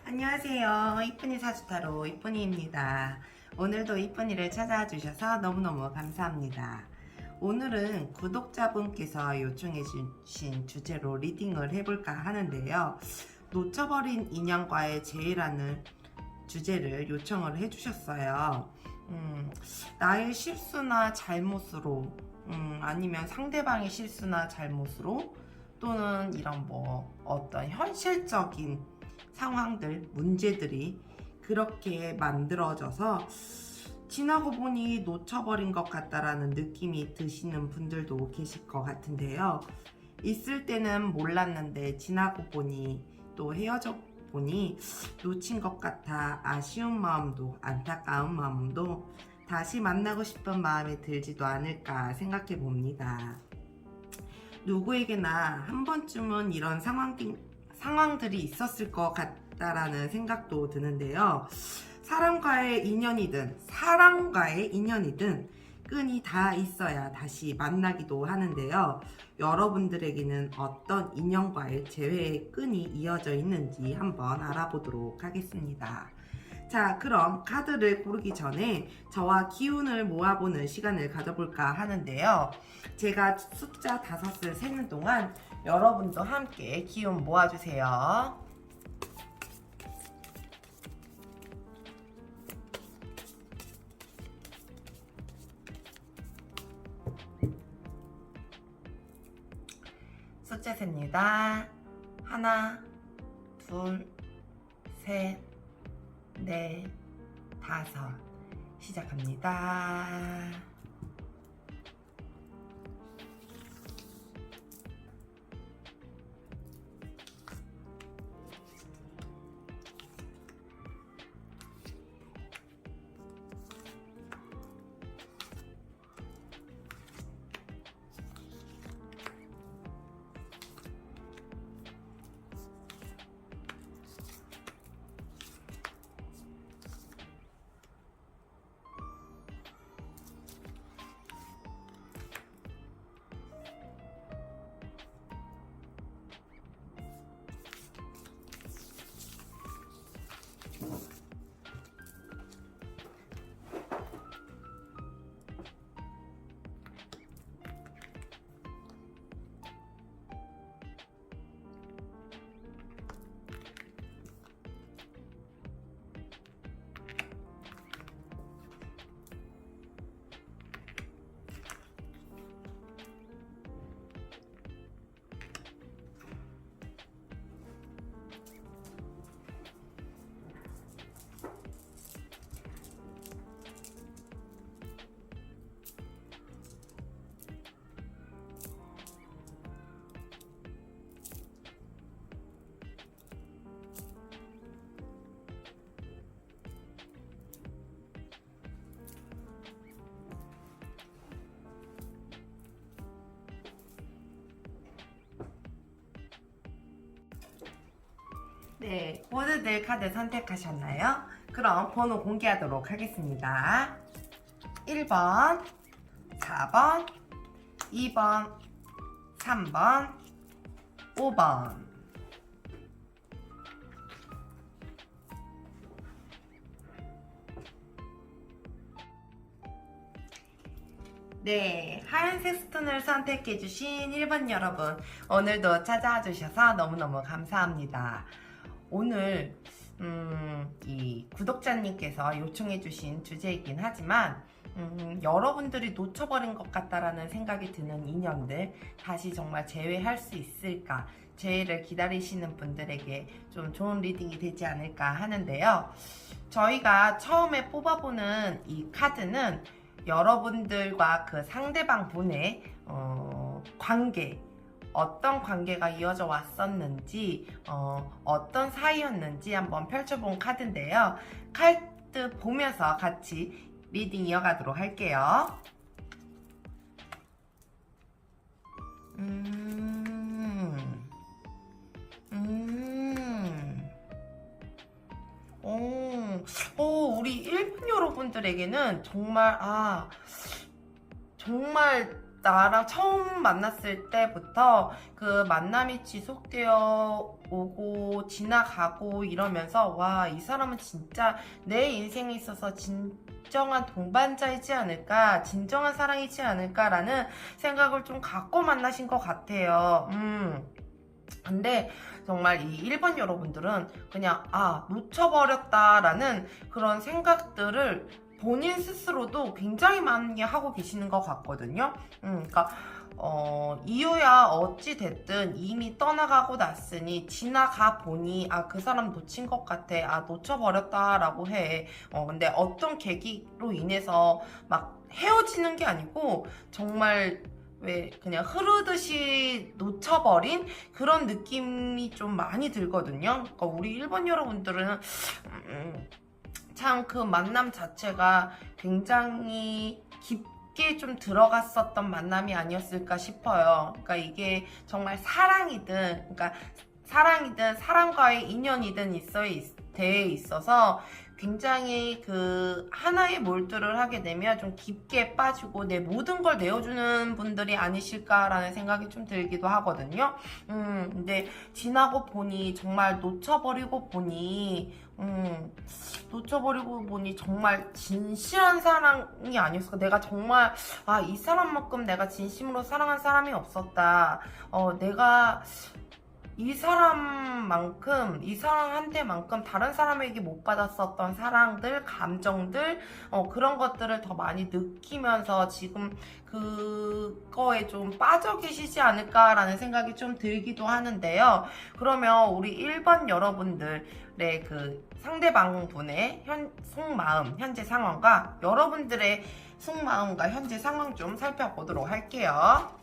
안녕하세요. 이쁜이 사주타로 이쁜이입니다. 오늘도 이쁜이를 찾아와 주셔서 너무너무 감사합니다. 오늘은 구독자분께서 요청해 주신 주제로 리딩을 해볼까 하는데요. 놓쳐버린 인연과의 재회라는 주제를 요청을 해주셨어요. 나의 실수나 잘못으로 아니면 상대방의 실수나 잘못으로 또는 이런 어떤 현실적인 상황들, 문제들이 그렇게 만들어져서 지나고 보니 놓쳐버린 것 같다라는 느낌이 드시는 분들도 계실 것 같은데요. 있을 때는 몰랐는데 지나고 보니 또 헤어져 보니 놓친 것 같아 아쉬운 마음도 안타까운 마음도 다시 만나고 싶은 마음이 들지도 않을까 생각해 봅니다. 누구에게나 한 번쯤은 이런 상황들이 있었을 것 같다라는 생각도 드는데요. 사람과의 인연이든 끈이 다 있어야 다시 만나기도 하는데요. 여러분들에게는 어떤 인연과의 재회의 끈이 이어져 있는지 한번 알아보도록 하겠습니다. 자, 그럼 카드를 고르기 전에 저와 기운을 모아보는 시간을 가져볼까 하는데요. 제가 숫자 5을 세는 동안 여러분도 함께 기운 모아주세요. 숫자 셉니다. 하나, 둘, 셋, 넷, 5. 시작합니다. 네, 모두들 카드 선택하셨나요? 그럼 번호 공개하도록 하겠습니다. 1번, 4번, 2번, 3번, 5번. 네, 하얀색 스톤을 선택해주신 1번 여러분, 오늘도 찾아와 주셔서 너무너무 감사합니다. 오늘 이 구독자님께서 요청해주신 주제이긴 하지만 여러분들이 놓쳐버린 것 같다라는 생각이 드는 인연들 다시 정말 재회할 수 있을까, 재회를 기다리시는 분들에게 좀 좋은 리딩이 되지 않을까 하는데요. 저희가 처음에 뽑아보는 이 카드는 여러분들과 그 상대방 분의 관계, 어떤 관계가 이어져 왔었는지, 어떤 사이였는지 한번 펼쳐본 카드인데요. 카드 보면서 같이 리딩 이어가도록 할게요. 우리 일본 여러분들에게는 정말 나랑 처음 만났을 때부터 그 만남이 지속되어 오고 지나가고 이러면서 와, 이 사람은 진짜 내 인생에 있어서 진정한 동반자이지 않을까, 진정한 사랑이지 않을까라는 생각을 좀 갖고 만나신 것 같아요. 근데 정말 이 1번 여러분들은 그냥 놓쳐버렸다라는 그런 생각들을 본인 스스로도 굉장히 많이 하고 계시는 것 같거든요. 그러니까 이유야 어찌 됐든 이미 떠나가고 났으니 지나가 보니 그 사람 놓친 것 같아, 놓쳐버렸다라고 해. 근데 어떤 계기로 인해서 막 헤어지는 게 아니고 정말 왜 그냥 흐르듯이 놓쳐버린 그런 느낌이 좀 많이 들거든요. 그러니까 우리 1번 여러분들은 참 그 만남 자체가 굉장히 깊게 좀 들어갔었던 만남이 아니었을까 싶어요. 그러니까 이게 정말 사랑이든, 그러니까 사랑이든 사랑과의 인연이든 대해 있어서 굉장히 그 하나에 몰두를 하게 되면 좀 깊게 빠지고 내 모든 걸 내어주는 분들이 아니실까라는 생각이 좀 들기도 하거든요. 근데 지나고 보니 정말 놓쳐버리고 보니 정말 진실한 사랑이 아니었을까. 내가 정말 이 사람만큼 내가 진심으로 사랑한 사람이 없었다. 내가 이 사람한테만큼 다른 사람에게 못 받았었던 사랑들, 감정들, 그런 것들을 더 많이 느끼면서 지금 그거에 좀 빠져 계시지 않을까라는 생각이 좀 들기도 하는데요. 그러면 우리 1번 여러분들의 그 상대방 분의 속마음, 현재 상황과 여러분들의 속마음과 현재 상황 좀 살펴보도록 할게요.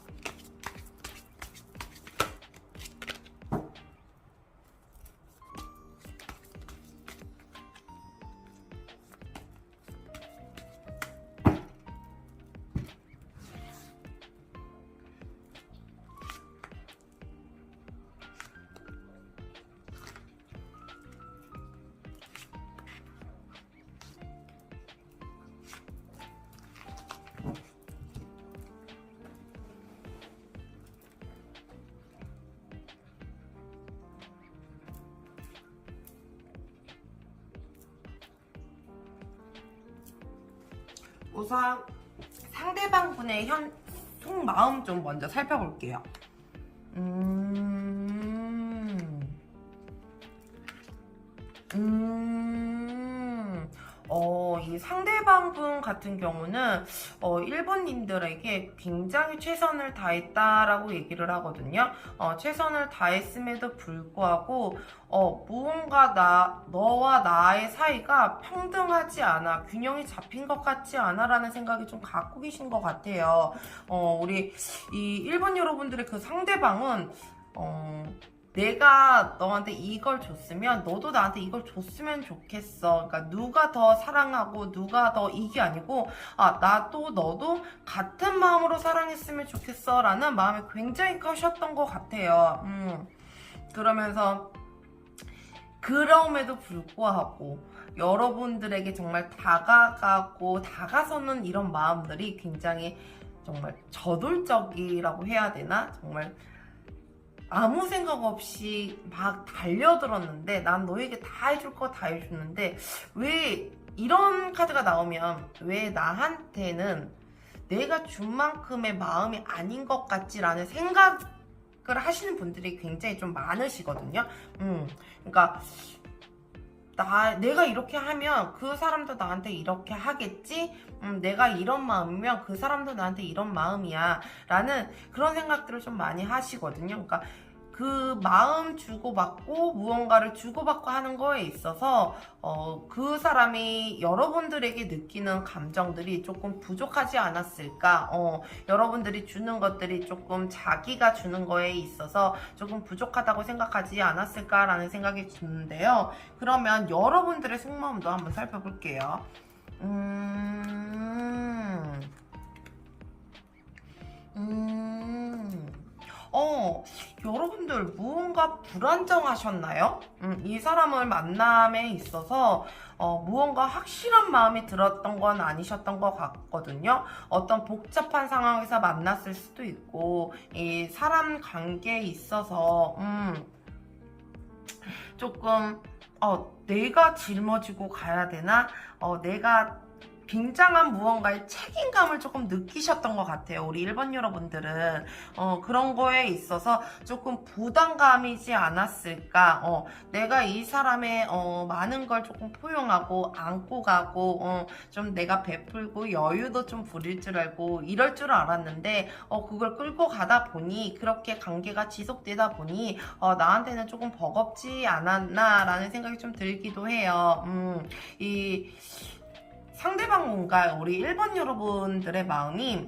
우선 상대방 분의 속마음 좀 먼저 살펴볼게요. 이 상대방 분 같은 경우는 1번님들에게 굉장히 최선을 다했다라고 얘기를 하거든요. 최선을 다했음에도 불구하고 무언가 너와 나의 사이가 평등하지 않아, 균형이 잡힌 것 같지 않아 라는 생각이 좀 갖고 계신 것 같아요. 우리 이 1번 여러분들의 그 상대방은 내가 너한테 이걸 줬으면 너도 나한테 이걸 줬으면 좋겠어. 그러니까 누가 더 사랑하고 누가 더 이게 아니고 나도 너도 같은 마음으로 사랑했으면 좋겠어 라는 마음이 굉장히 커셨던 것 같아요. 그러면서 그럼에도 불구하고 여러분들에게 정말 다가서는 이런 마음들이 굉장히 정말 저돌적이라고 해야 되나? 정말 아무 생각 없이 막 달려들었는데 난 너에게 다 해줄 거 다 해줬는데 왜 이런 카드가 나오면 왜 나한테는 내가 준 만큼의 마음이 아닌 것 같지라는 생각을 하시는 분들이 굉장히 좀 많으시거든요. 그러니까 내가 이렇게 하면 그 사람도 나한테 이렇게 하겠지? 내가 이런 마음이면 그 사람도 나한테 이런 마음이야 라는 그런 생각들을 좀 많이 하시거든요. 그러니까 그 마음 주고받고 무언가를 주고받고 하는 거에 있어서 그 사람이 여러분들에게 느끼는 감정들이 조금 부족하지 않았을까, 여러분들이 주는 것들이 조금 자기가 주는 거에 있어서 조금 부족하다고 생각하지 않았을까라는 생각이 드는데요. 그러면 여러분들의 속마음도 한번 살펴볼게요. 여러분들 무언가 불안정하셨나요? 이 사람을 만남에 있어서 무언가 확실한 마음이 들었던 건 아니셨던 것 같거든요. 어떤 복잡한 상황에서 만났을 수도 있고, 이 사람 관계에 있어서 조금 내가 짊어지고 가야 되나? 내가 굉장한 무언가의 책임감을 조금 느끼셨던 것 같아요. 우리 1번 여러분들은 그런 거에 있어서 조금 부담감이지 않았을까. 내가 이 사람의 많은 걸 조금 포용하고 안고 가고 좀 내가 베풀고 여유도 좀 부릴 줄 알고 이럴 줄 알았는데 그걸 끌고 가다 보니 그렇게 관계가 지속되다 보니 나한테는 조금 버겁지 않았나 라는 생각이 좀 들기도 해요. 이 상대방과 우리 1번 여러분들의 마음이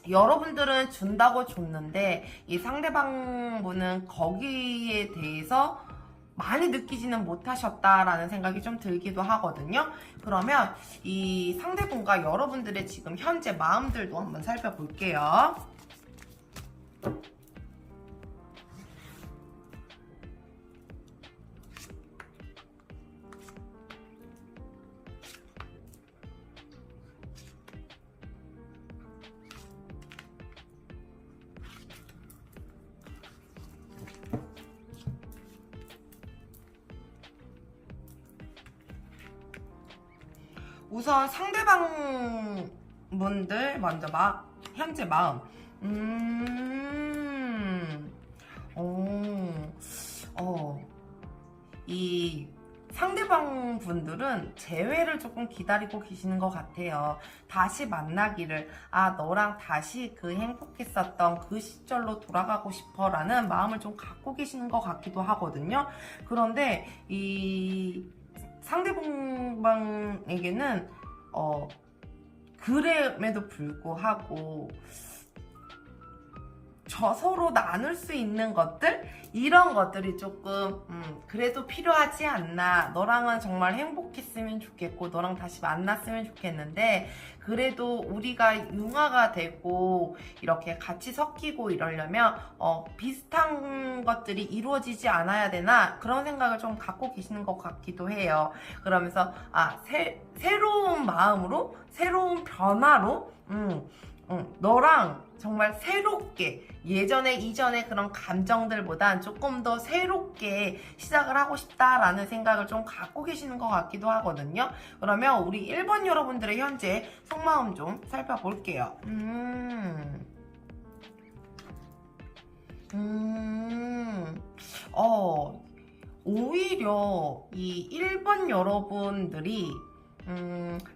여러분들은 준다고 줬는데 이 상대방분은 거기에 대해서 많이 느끼지는 못하셨다라는 생각이 좀 들기도 하거든요. 그러면 이 상대분과 여러분들의 지금 현재 마음들도 한번 살펴볼게요. 우선 상대방 분들 먼저 현재 마음. 이 상대방 분들은 재회를 조금 기다리고 계시는 것 같아요. 다시 만나기를, 너랑 다시 그 행복했었던 그 시절로 돌아가고 싶어 라는 마음을 좀 갖고 계시는 것 같기도 하거든요. 그런데 이 상대방에게는 그럼에도 불구하고 서로 나눌 수 있는 것들, 이런 것들이 조금 그래도 필요하지 않나. 너랑은 정말 행복했으면 좋겠고 너랑 다시 만났으면 좋겠는데 그래도 우리가 융화가 되고 이렇게 같이 섞이고 이러려면 비슷한 것들이 이루어지지 않아야 되나, 그런 생각을 좀 갖고 계시는 것 같기도 해요. 그러면서 새로운 마음으로, 새로운 변화로 너랑 정말 새롭게, 이전에 그런 감정들보단 조금 더 새롭게 시작을 하고 싶다라는 생각을 좀 갖고 계시는 것 같기도 하거든요. 그러면 우리 1번 여러분들의 현재 속마음 좀 살펴볼게요. 오히려 이 1번 여러분들이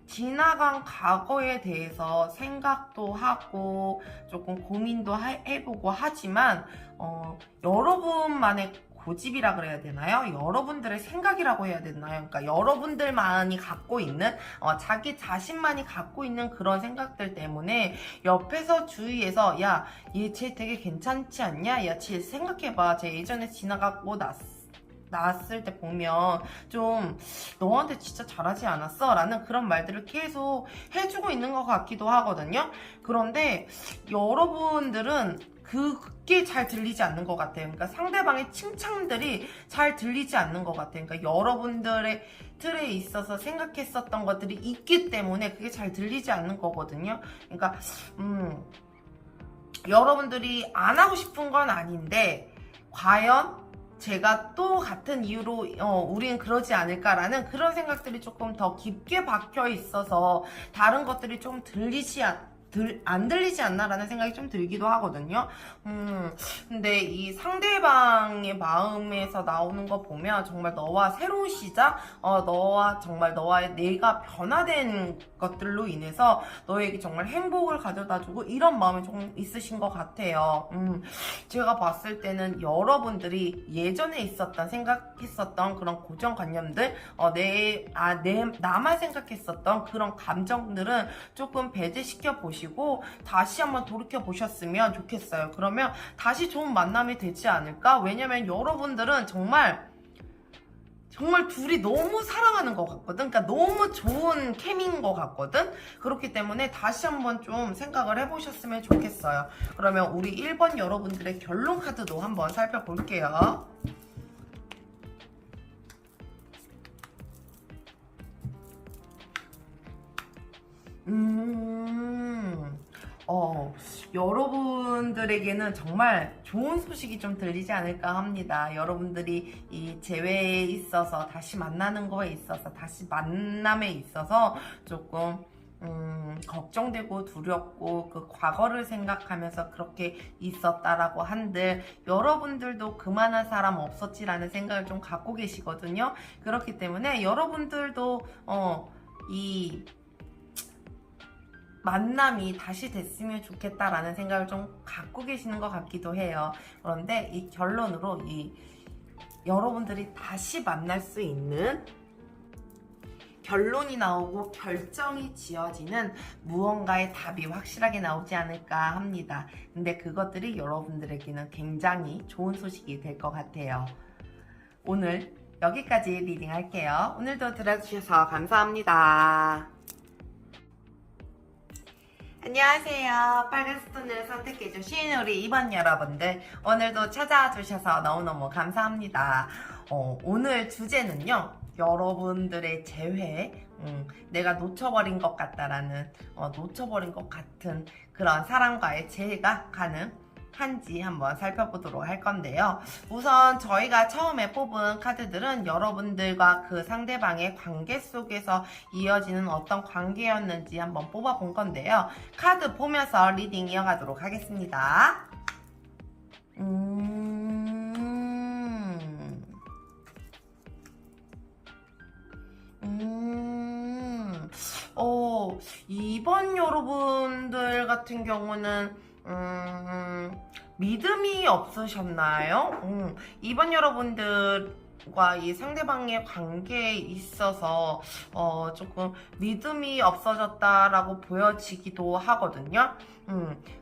지나간 과거에 대해서 생각도 하고 조금 고민도 해보고 하지만 여러분만의 고집이라 그래야 되나요? 여러분들의 생각이라고 해야 되나요? 그러니까 여러분들만이 갖고 있는 자기 자신만이 갖고 있는 그런 생각들 때문에 옆에서 주위에서 얘 쟤 되게 괜찮지 않냐? 야, 쟤 생각해봐. 쟤 예전에 지나가고 나왔을 때 보면 좀 너한테 진짜 잘하지 않았어? 라는 그런 말들을 계속 해주고 있는 것 같기도 하거든요. 그런데 여러분들은 그게 잘 들리지 않는 것 같아요. 그러니까 상대방의 칭찬들이 잘 들리지 않는 것 같아요. 그러니까 여러분들의 틀에 있어서 생각했었던 것들이 있기 때문에 그게 잘 들리지 않는 거거든요. 그러니까 여러분들이 안 하고 싶은 건 아닌데 과연 제가 또 같은 이유로 우리는 그러지 않을까라는 그런 생각들이 조금 더 깊게 박혀 있어서 다른 것들이 좀 안 들리지 않나라는 생각이 좀 들기도 하거든요. 근데 이 상대방의 마음에서 나오는 거 보면 정말 너와 새로운 시작, 너와의 내가 변화된 것들로 인해서 너에게 정말 행복을 가져다주고 이런 마음이 조금 있으신 것 같아요. 제가 봤을 때는 여러분들이 예전에 생각했었던 그런 고정관념들, 나만 생각했었던 그런 감정들은 조금 배제시켜 보시고 다시 한번 돌이켜 보셨으면 좋겠어요. 그러면 다시 좋은 만남이 되지 않을까? 왜냐면 여러분들은 정말 정말 둘이 너무 사랑하는 것 같거든. 그러니까 너무 좋은 케미인 것 같거든. 그렇기 때문에 다시 한번 좀 생각을 해보셨으면 좋겠어요. 그러면 우리 1번 여러분들의 결론 카드도 한번 살펴볼게요. 여러분들에게는 정말 좋은 소식이 좀 들리지 않을까 합니다. 여러분들이 이 재회에 있어서 다시 만나는 거에 있어서 다시 만남에 있어서 조금 걱정되고 두렵고 그 과거를 생각하면서 그렇게 있었다라고 한들 여러분들도 그만한 사람 없었지라는 생각을 좀 갖고 계시거든요. 그렇기 때문에 여러분들도 이 만남이 다시 됐으면 좋겠다라는 생각을 좀 갖고 계시는 것 같기도 해요. 그런데 이 결론으로 여러분들이 다시 만날 수 있는 결론이 나오고 결정이 지어지는 무언가의 답이 확실하게 나오지 않을까 합니다. 근데 그것들이 여러분들에게는 굉장히 좋은 소식이 될 것 같아요. 오늘 여기까지 리딩 할게요. 오늘도 들어주셔서 감사합니다. 안녕하세요. 빨간 스톤을 선택해주신 우리 2번 여러분들, 오늘도 찾아주셔서 너무너무 감사합니다. 오늘 주제는요, 여러분들의 재회, 내가 놓쳐버린 것 같다라는, 놓쳐버린 것 같은 그런 사람과의 재회가 가능한지 한번 살펴보도록 할 건데요. 우선 저희가 처음에 뽑은 카드들은 여러분들과 그 상대방의 관계 속에서 이어지는 어떤 관계였는지 한번 뽑아본 건데요. 카드 보면서 리딩 이어가도록 하겠습니다. 이번 여러분들 같은 경우는 믿음이 없으셨나요? 이번 여러분들과 이 상대방의 관계에 있어서 조금 믿음이 없어졌다라고 보여지기도 하거든요.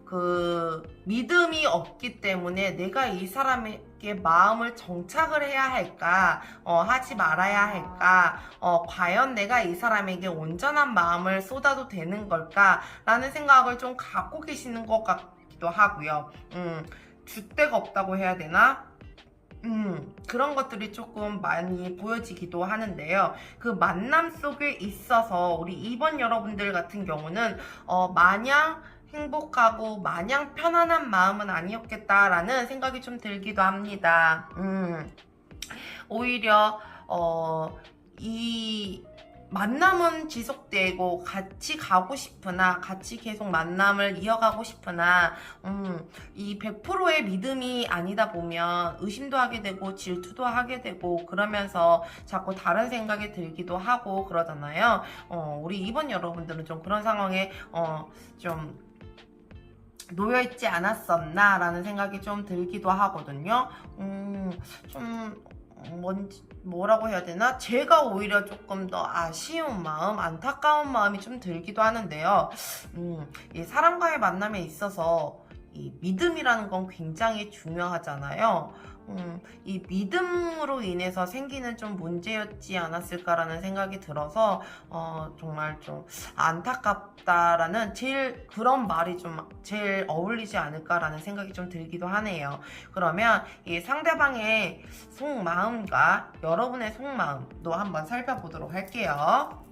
그 믿음이 없기 때문에 내가 이 사람에게 마음을 정착을 해야 할까, 하지 말아야 할까, 과연 내가 이 사람에게 온전한 마음을 쏟아도 되는 걸까 라는 생각을 좀 갖고 계시는 것 같기도 하고요. 줏대가 없다고 해야 되나? 그런 것들이 조금 많이 보여지기도 하는데요. 그 만남 속에 있어서 우리 2번 여러분들 같은 경우는 마냥 행복하고 마냥 편안한 마음은 아니었겠다라는 생각이 좀 들기도 합니다. 오히려 이 만남은 지속되고 같이 가고 싶으나 같이 계속 만남을 이어가고 싶으나 이 100%의 믿음이 아니다 보면 의심도 하게 되고 질투도 하게 되고 그러면서 자꾸 다른 생각이 들기도 하고 그러잖아요. 우리 2번 여러분들은 좀 그런 상황에 좀 놓여있지 않았었나 라는 생각이 좀 들기도 하거든요. 좀 뭐라고 해야 되나? 제가 오히려 조금 더 아쉬운 마음, 안타까운 마음이 좀 들기도 하는데요. 이 사람과의 만남에 있어서 이 믿음이라는 건 굉장히 중요하잖아요. 이 믿음으로 인해서 생기는 좀 문제였지 않았을까라는 생각이 들어서 정말 좀 안타깝다라는 그런 말이 좀 제일 어울리지 않을까라는 생각이 좀 들기도 하네요. 그러면 이 상대방의 속마음과 여러분의 속마음도 한번 살펴보도록 할게요.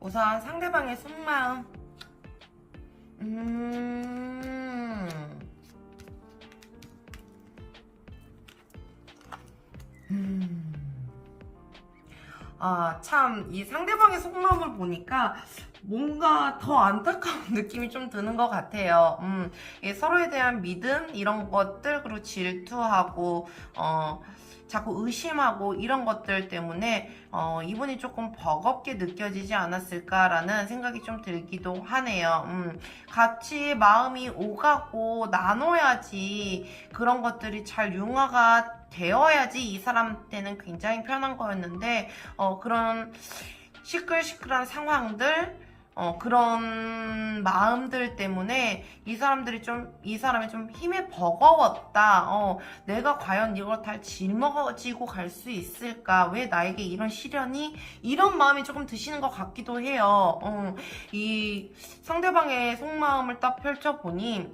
우선 상대방의 속마음. 참, 이 상대방의 속마음을 보니까 뭔가 더 안타까운 느낌이 좀 드는 것 같아요. 서로에 대한 믿음, 이런 것들, 그리고 질투하고, 자꾸 의심하고 이런 것들 때문에 이분이 조금 버겁게 느껴지지 않았을까라는 생각이 좀 들기도 하네요. 같이 마음이 오가고 나눠야지 그런 것들이 잘 융화가 되어야지 이 사람한테는 굉장히 편한 거였는데 그런 시끌시끌한 상황들 그런 마음들 때문에 이 사람이 좀 힘에 버거웠다. 내가 과연 이걸 다 짊어지고 갈 수 있을까? 왜 나에게 이런 시련이? 이런 마음이 조금 드시는 것 같기도 해요. 이 상대방의 속마음을 딱 펼쳐보니,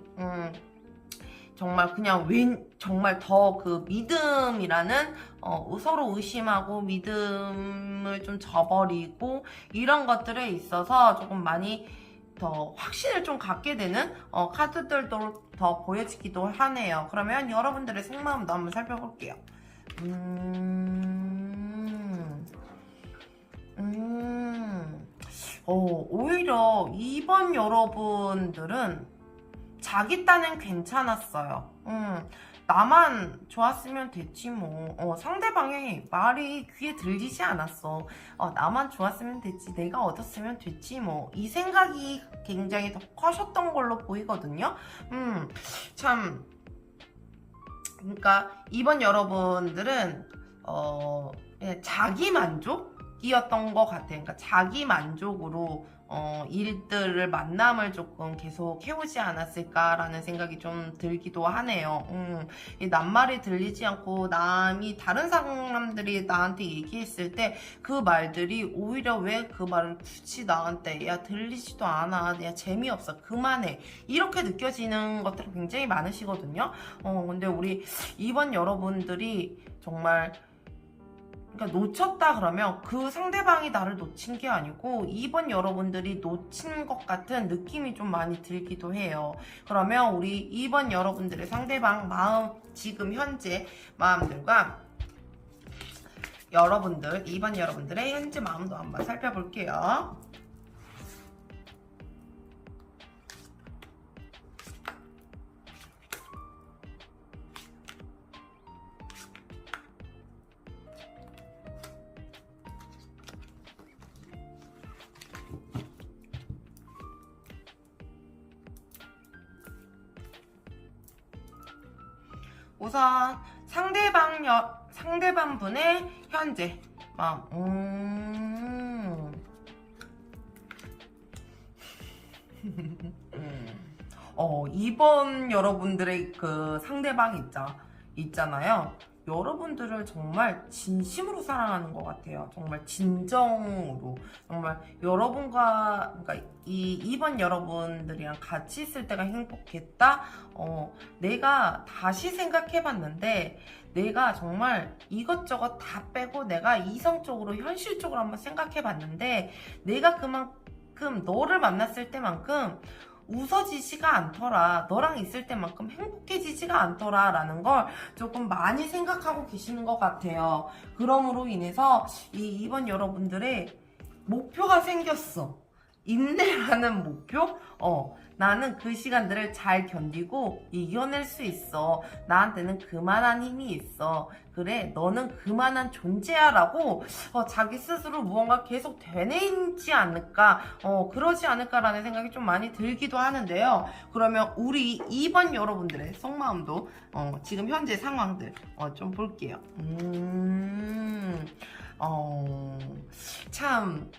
정말 그냥 정말 더 그 믿음이라는 서로 의심하고 믿음을 좀 저버리고 이런 것들에 있어서 조금 많이 더 확신을 좀 갖게 되는 카드들도 더 보여지기도 하네요. 그러면 여러분들의 속마음도 한번 살펴볼게요. 오히려 이번 여러분들은 자기 딴엔 괜찮았어요. 나만 좋았으면 됐지 뭐. 상대방의 말이 귀에 들리지 않았어. 나만 좋았으면 됐지. 내가 얻었으면 됐지 뭐. 이 생각이 굉장히 더 커졌던 걸로 보이거든요. 참. 그러니까 이번 여러분들은 그냥 자기 만족이었던 것 같아요. 그러니까 자기 만족으로 일들을 만남을 조금 계속 해오지 않았을까라는 생각이 좀 들기도 하네요. 이 낱말이 들리지 않고 다른 사람들이 나한테 얘기했을 때 그 말들이 오히려 왜 그 말을 굳이 나한테 야 들리지도 않아, 야 재미없어, 그만해, 이렇게 느껴지는 것들이 굉장히 많으시거든요. 근데 우리 이번 여러분들이 정말 그러니까 놓쳤다 그러면 그 상대방이 나를 놓친 게 아니고 이번 여러분들이 놓친 것 같은 느낌이 좀 많이 들기도 해요. 그러면 우리 이번 여러분들의 상대방 마음, 지금 현재 마음들과 이번 여러분들의 현재 마음도 한번 살펴볼게요. 우선 상대방 분의 현재 마음. 이번 여러분들의 그 상대방 있잖아요. 여러분들을 정말 진심으로 사랑하는 것 같아요. 정말 진정으로. 정말 그러니까 이번 여러분들이랑 같이 있을 때가 행복했다. 내가 다시 생각해봤는데, 내가 정말 이것저것 다 빼고 내가 이성적으로, 현실적으로 한번 생각해봤는데, 내가 그만큼 너를 만났을 때만큼 웃어지지가 않더라, 너랑 있을 때만큼 행복해지지가 않더라 라는 걸 조금 많이 생각하고 계시는 것 같아요. 그러므로 인해서 이번 여러분들의 목표가 생겼어. 인내라는 목표? 나는 그 시간들을 잘 견디고 이겨낼 수 있어. 나한테는 그만한 힘이 있어. 그래, 너는 그만한 존재야 라고 자기 스스로 무언가 계속 되뇌이지 않을까, 그러지 않을까라는 생각이 좀 많이 들기도 하는데요. 그러면 우리 이번 여러분들의 속마음도 지금 현재 상황들 좀 볼게요. 참,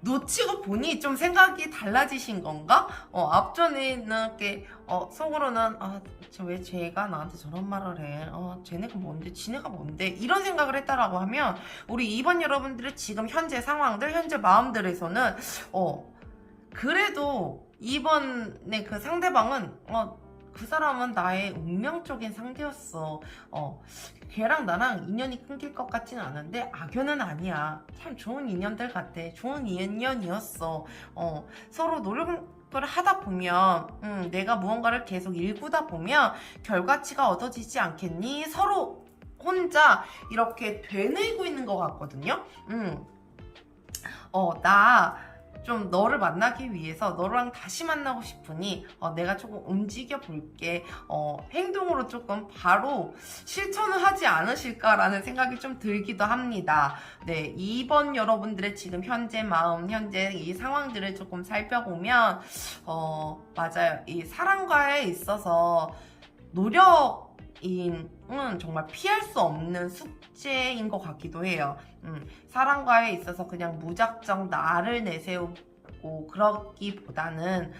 놓치고 보니 좀 생각이 달라지신 건가? 앞전에는 이렇게 속으로는 왜 쟤가 나한테 저런 말을 해? 쟤네가 뭔데? 지네가 뭔데? 이런 생각을 했다라고 하면, 우리 이번 여러분들의 지금 현재 상황들, 현재 마음들에서는 그래도 이번에 그 상대방은 그 사람은 나의 운명적인 상대였어. 걔랑 나랑 인연이 끊길 것 같진 않은데 악연은 아니야. 참 좋은 인연들 같아. 좋은 인연이었어. 서로 노력을 하다 보면 내가 무언가를 계속 일구다 보면 결과치가 얻어지지 않겠니? 서로 혼자 이렇게 되뇌이고 있는 것 같거든요. 나 좀 너를 만나기 위해서 너랑 다시 만나고 싶으니 내가 조금 움직여 볼게. 행동으로 조금 바로 실천을 하지 않으실까라는 생각이 좀 들기도 합니다. 네, 2번 여러분들의 지금 현재 마음, 현재 이 상황들을 조금 살펴보면 맞아요. 이 사랑과에 있어서 노력인 정말 피할 수 없는 숙제인 것 같기도 해요. 사랑과에 있어서 그냥 무작정 나를 내세우고 그러기보다는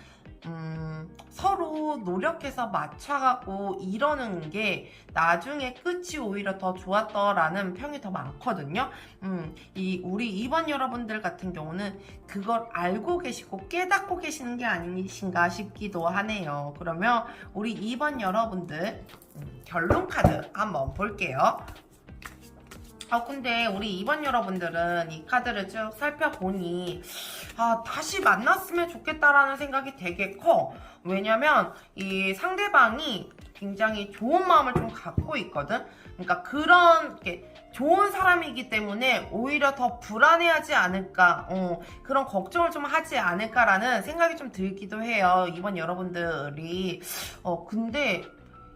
서로 노력해서 맞춰가고 이러는 게 나중에 끝이 오히려 더 좋았더라는 평이 더 많거든요. 우리 2번 여러분들 같은 경우는 그걸 알고 계시고 깨닫고 계시는 게 아니신가 싶기도 하네요. 그러면 우리 2번 여러분들 결론 카드 한번 볼게요. 근데 우리 2번 여러분들은 이 카드를 쭉 살펴보니 다시 만났으면 좋겠다라는 생각이 되게 커. 왜냐면 이 상대방이 굉장히 좋은 마음을 좀 갖고 있거든. 그러니까 그런 좋은 사람이기 때문에 오히려 더 불안해하지 않을까, 그런 걱정을 좀 하지 않을까라는 생각이 좀 들기도 해요. 2번 여러분들이. 근데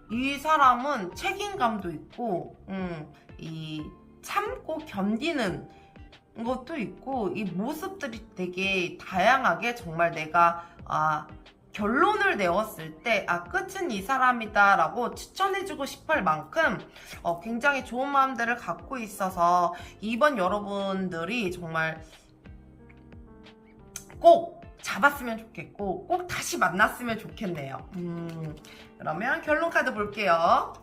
이 사람은 책임감도 있고, 이 참고 견디는 것도 있고, 이 모습들이 되게 다양하게 정말 내가 결론을 내었을 때 끝은 이 사람이다 라고 추천해주고 싶을 만큼 굉장히 좋은 마음들을 갖고 있어서 2번 여러분들이 정말 꼭 잡았으면 좋겠고 꼭 다시 만났으면 좋겠네요. 그러면 결론 카드 볼게요.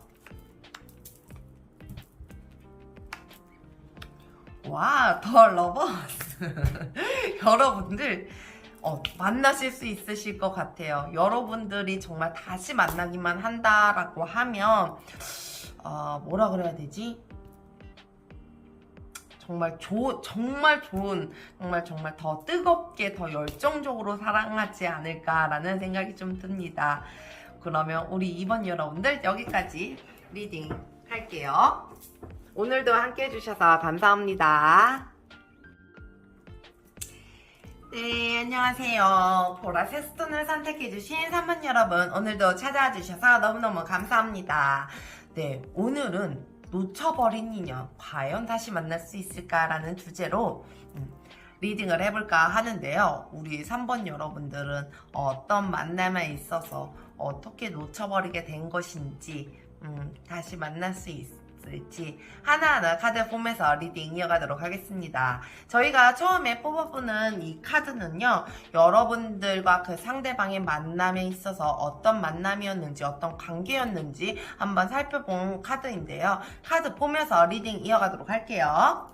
와, 더 러버스. 여러분들 만나실 수 있으실 것 같아요. 여러분들이 정말 다시 만나기만 한다라고 하면 뭐라 그래야 되지? 정말 좋은, 정말 더 뜨겁게, 더 열정적으로 사랑하지 않을까라는 생각이 좀 듭니다. 그러면 우리 2번 여러분들 여기까지 리딩 할게요. 오늘도 함께 해주셔서 감사합니다. 네, 안녕하세요. 보라색 스톤을 선택해주신 3번 여러분, 오늘도 찾아와 주셔서 너무너무 감사합니다. 네, 오늘은 놓쳐버린 인연, 과연 다시 만날 수 있을까라는 주제로 리딩을 해볼까 하는데요. 우리 3번 여러분들은 어떤 만남에 있어서 어떻게 놓쳐버리게 된 것인지, 다시 만날 수 있을지 하나하나 카드 보면서 리딩 이어가도록 하겠습니다. 저희가 처음에 뽑아보는 이 카드는요, 여러분들과 그 상대방의 만남에 있어서 어떤 만남이었는지, 어떤 관계였는지 한번 살펴본 카드인데요. 카드 보면서 리딩 이어가도록 할게요.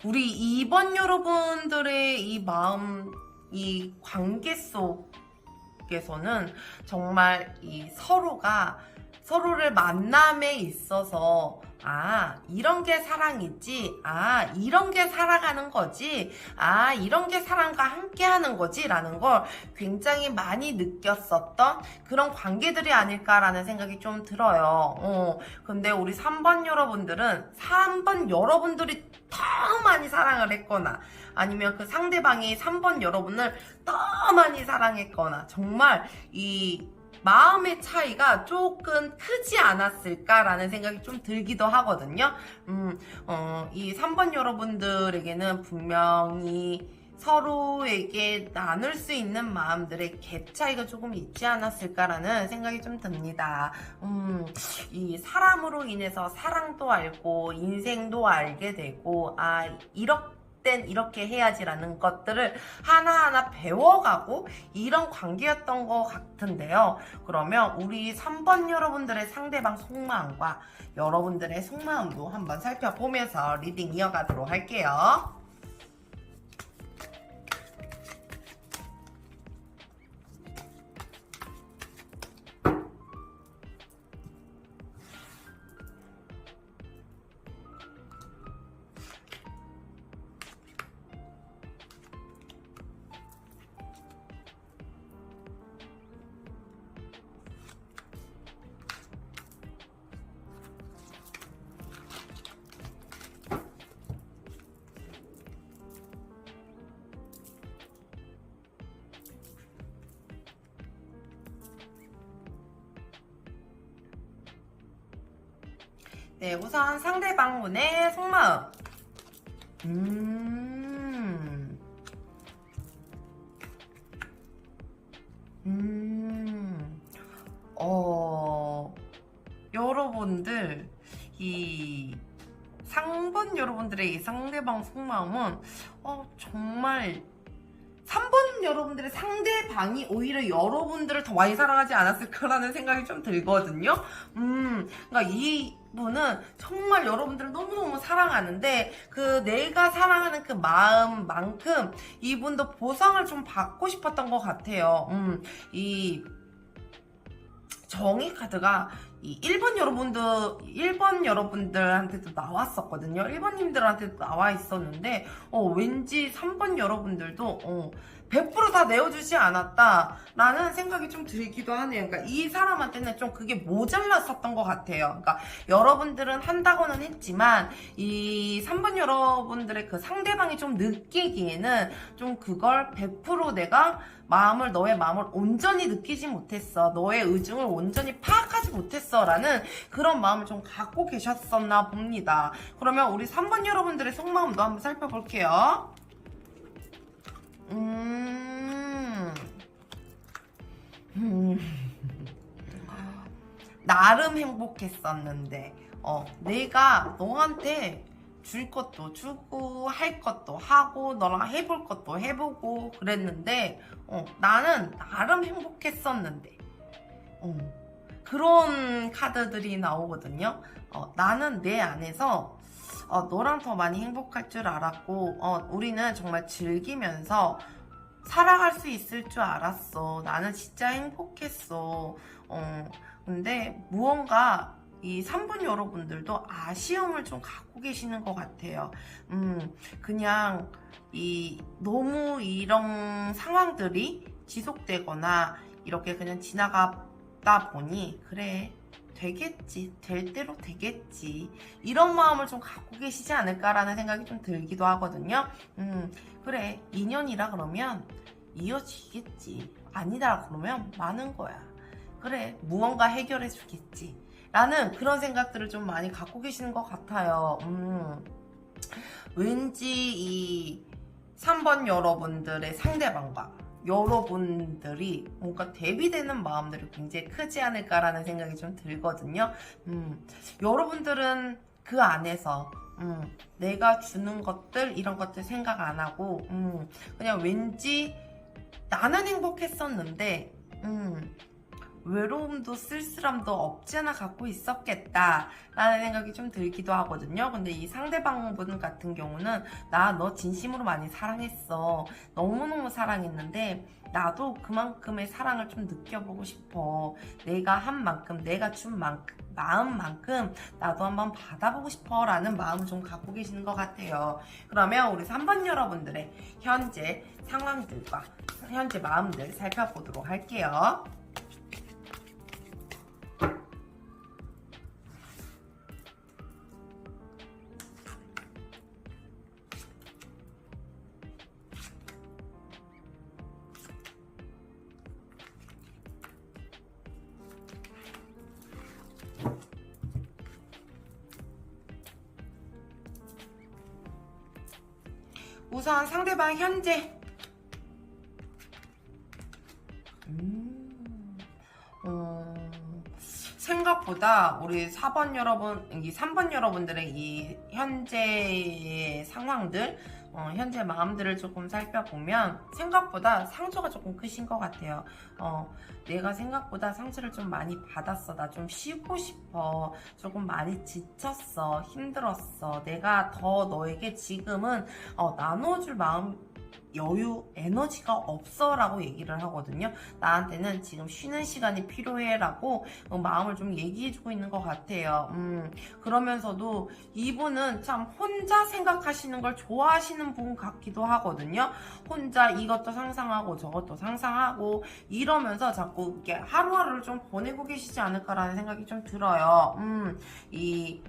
우리 2번 여러분들의 이 마음, 이 관계 속에서는 정말 이 서로를 만남에 있어서 이런 게 사랑이지, 이런 게 살아가는 거지, 이런 게 사랑과 함께 하는 거지 라는 걸 굉장히 많이 느꼈었던 그런 관계들이 아닐까라는 생각이 좀 들어요. 근데 우리 3번 여러분들은 3번 여러분들이 더 많이 사랑을 했거나 아니면 그 상대방이 3번 여러분을 더 많이 사랑했거나 정말 이 마음의 차이가 조금 크지 않았을까라는 생각이 좀 들기도 하거든요. 이 3번 여러분들에게는 분명히 서로에게 나눌 수 있는 마음들의 갭 차이가 조금 있지 않았을까라는 생각이 좀 듭니다. 이 사람으로 인해서 사랑도 알고 인생도 알게 되고 이렇게 해야지라는 것들을 하나하나 배워가고 이런 관계였던 것 같은데요. 그러면 우리 3번 여러분들의 상대방 속마음과 여러분들의 속마음도 한번 살펴보면서 리딩 이어가도록 할게요. 네, 우선 상대방 분의 속마음. 여러분들, 이 상번 여러분들의 이 상대방 속마음은 정말 3번 여러분들의 상대방이 오히려 여러분들을 더 많이 사랑하지 않았을까라는 생각이 좀 들거든요. 그러니까 이분은 정말 여러분들을 너무너무 사랑하는데 그 내가 사랑하는 그 마음만큼 이분도 보상을 좀 받고 싶었던 것 같아요. 이 정의 카드가 이 1번 여러분들한테도 나왔었거든요. 1번님들한테도 나와 있었는데, 왠지 3번 여러분들도, 100% 다 내어주지 않았다라는 생각이 좀 들기도 하네요. 그러니까 이 사람한테는 좀 그게 모자랐었던 것 같아요. 그러니까 여러분들은 한다고는 했지만 이 3번 여러분들의 그 상대방이 좀 느끼기에는 좀 그걸 100% 내가 너의 마음을 온전히 느끼지 못했어. 너의 의중을 온전히 파악하지 못했어. 라는 그런 마음을 좀 갖고 계셨었나 봅니다. 그러면 우리 3번 여러분들의 속마음도 한번 살펴볼게요. 나름 행복했었는데 내가 너한테 줄 것도 주고 할 것도 하고 너랑 해볼 것도 해보고 그랬는데 나는 나름 행복했었는데 그런 카드들이 나오거든요. 나는 내 안에서 너랑 더 많이 행복할 줄 알았고 우리는 정말 즐기면서 살아갈 수 있을 줄 알았어. 나는 진짜 행복했어. 근데 무언가 이 3번 여러분들도 아쉬움을 좀 갖고 계시는 것 같아요. 그냥 너무 이런 상황들이 지속되거나 이렇게 그냥 지나가다 보니 그래 되겠지, 될 대로 되겠지, 이런 마음을 좀 갖고 계시지 않을까라는 생각이 좀 들기도 하거든요. 그래, 인연이라 그러면 이어지겠지, 아니다 그러면 많은 거야, 그래 무언가 해결해 주겠지 라는 그런 생각들을 좀 많이 갖고 계시는 것 같아요. 왠지 이 3번 여러분들의 상대방과 여러분들이 뭔가 대비되는 마음들이 굉장히 크지 않을까라는 생각이 좀 들거든요. 여러분들은 그 안에서 내가 주는 것들 이런 것들 생각 안 하고 그냥 왠지 나는 행복했었는데 외로움도 쓸쓸함도 없지 않아 갖고 있었겠다 라는 생각이 좀 들기도 하거든요. 근데 이 상대방분 같은 경우는 나 너 진심으로 많이 사랑했어, 너무너무 사랑했는데 나도 그만큼의 사랑을 좀 느껴보고 싶어, 내가 한 만큼 내가 준 마음만큼 나도 한번 받아보고 싶어 라는 마음을 좀 갖고 계시는 것 같아요. 그러면 우리 3번 여러분들의 현재 상황들과 현재 마음들 살펴보도록 할게요. 우선 상대방 현재 생각보다 우리 4번 여러분, 이 3번 여러분들의 이 현재의 상황들, 현재 마음들을 조금 살펴보면 생각보다 상처가 조금 크신 것 같아요. 내가 생각보다 상처를 좀 많이 받았어, 나 좀 쉬고 싶어, 조금 많이 지쳤어, 힘들었어, 내가 더 너에게 지금은 나눠줄 마음, 여유, 에너지가 없어 라고 얘기를 하거든요. 나한테는 지금 쉬는 시간이 필요해 라고 마음을 좀 얘기해주고 있는 것 같아요. 그러면서도 이분은 참 혼자 생각하시는 걸 좋아하시는 분 같기도 하거든요. 혼자 이것도 상상하고 저것도 상상하고 이러면서 자꾸 이렇게 하루하루를 좀 보내고 계시지 않을까라는 생각이 좀 들어요. 이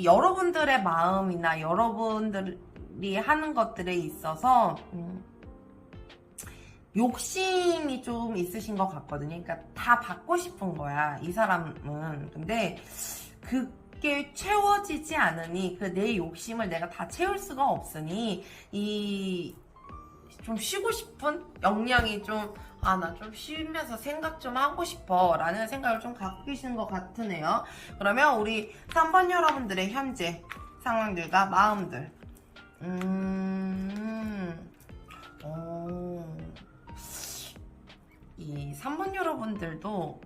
여러분들의 마음이나 여러분들이 하는 것들에 있어서 욕심이 좀 있으신 것 같거든요. 그러니까 다 받고 싶은 거야, 이 사람은. 근데 그게 채워지지 않으니 그 내 욕심을 내가 다 채울 수가 없으니 이 좀 쉬고 싶은 역량이 좀 나 좀 쉬면서 생각 좀 하고 싶어 라는 생각을 좀 갖고 계시는 것 같으네요. 그러면 우리 3번 여러분들의 현재 상황들과 마음들 이 3번 여러분들도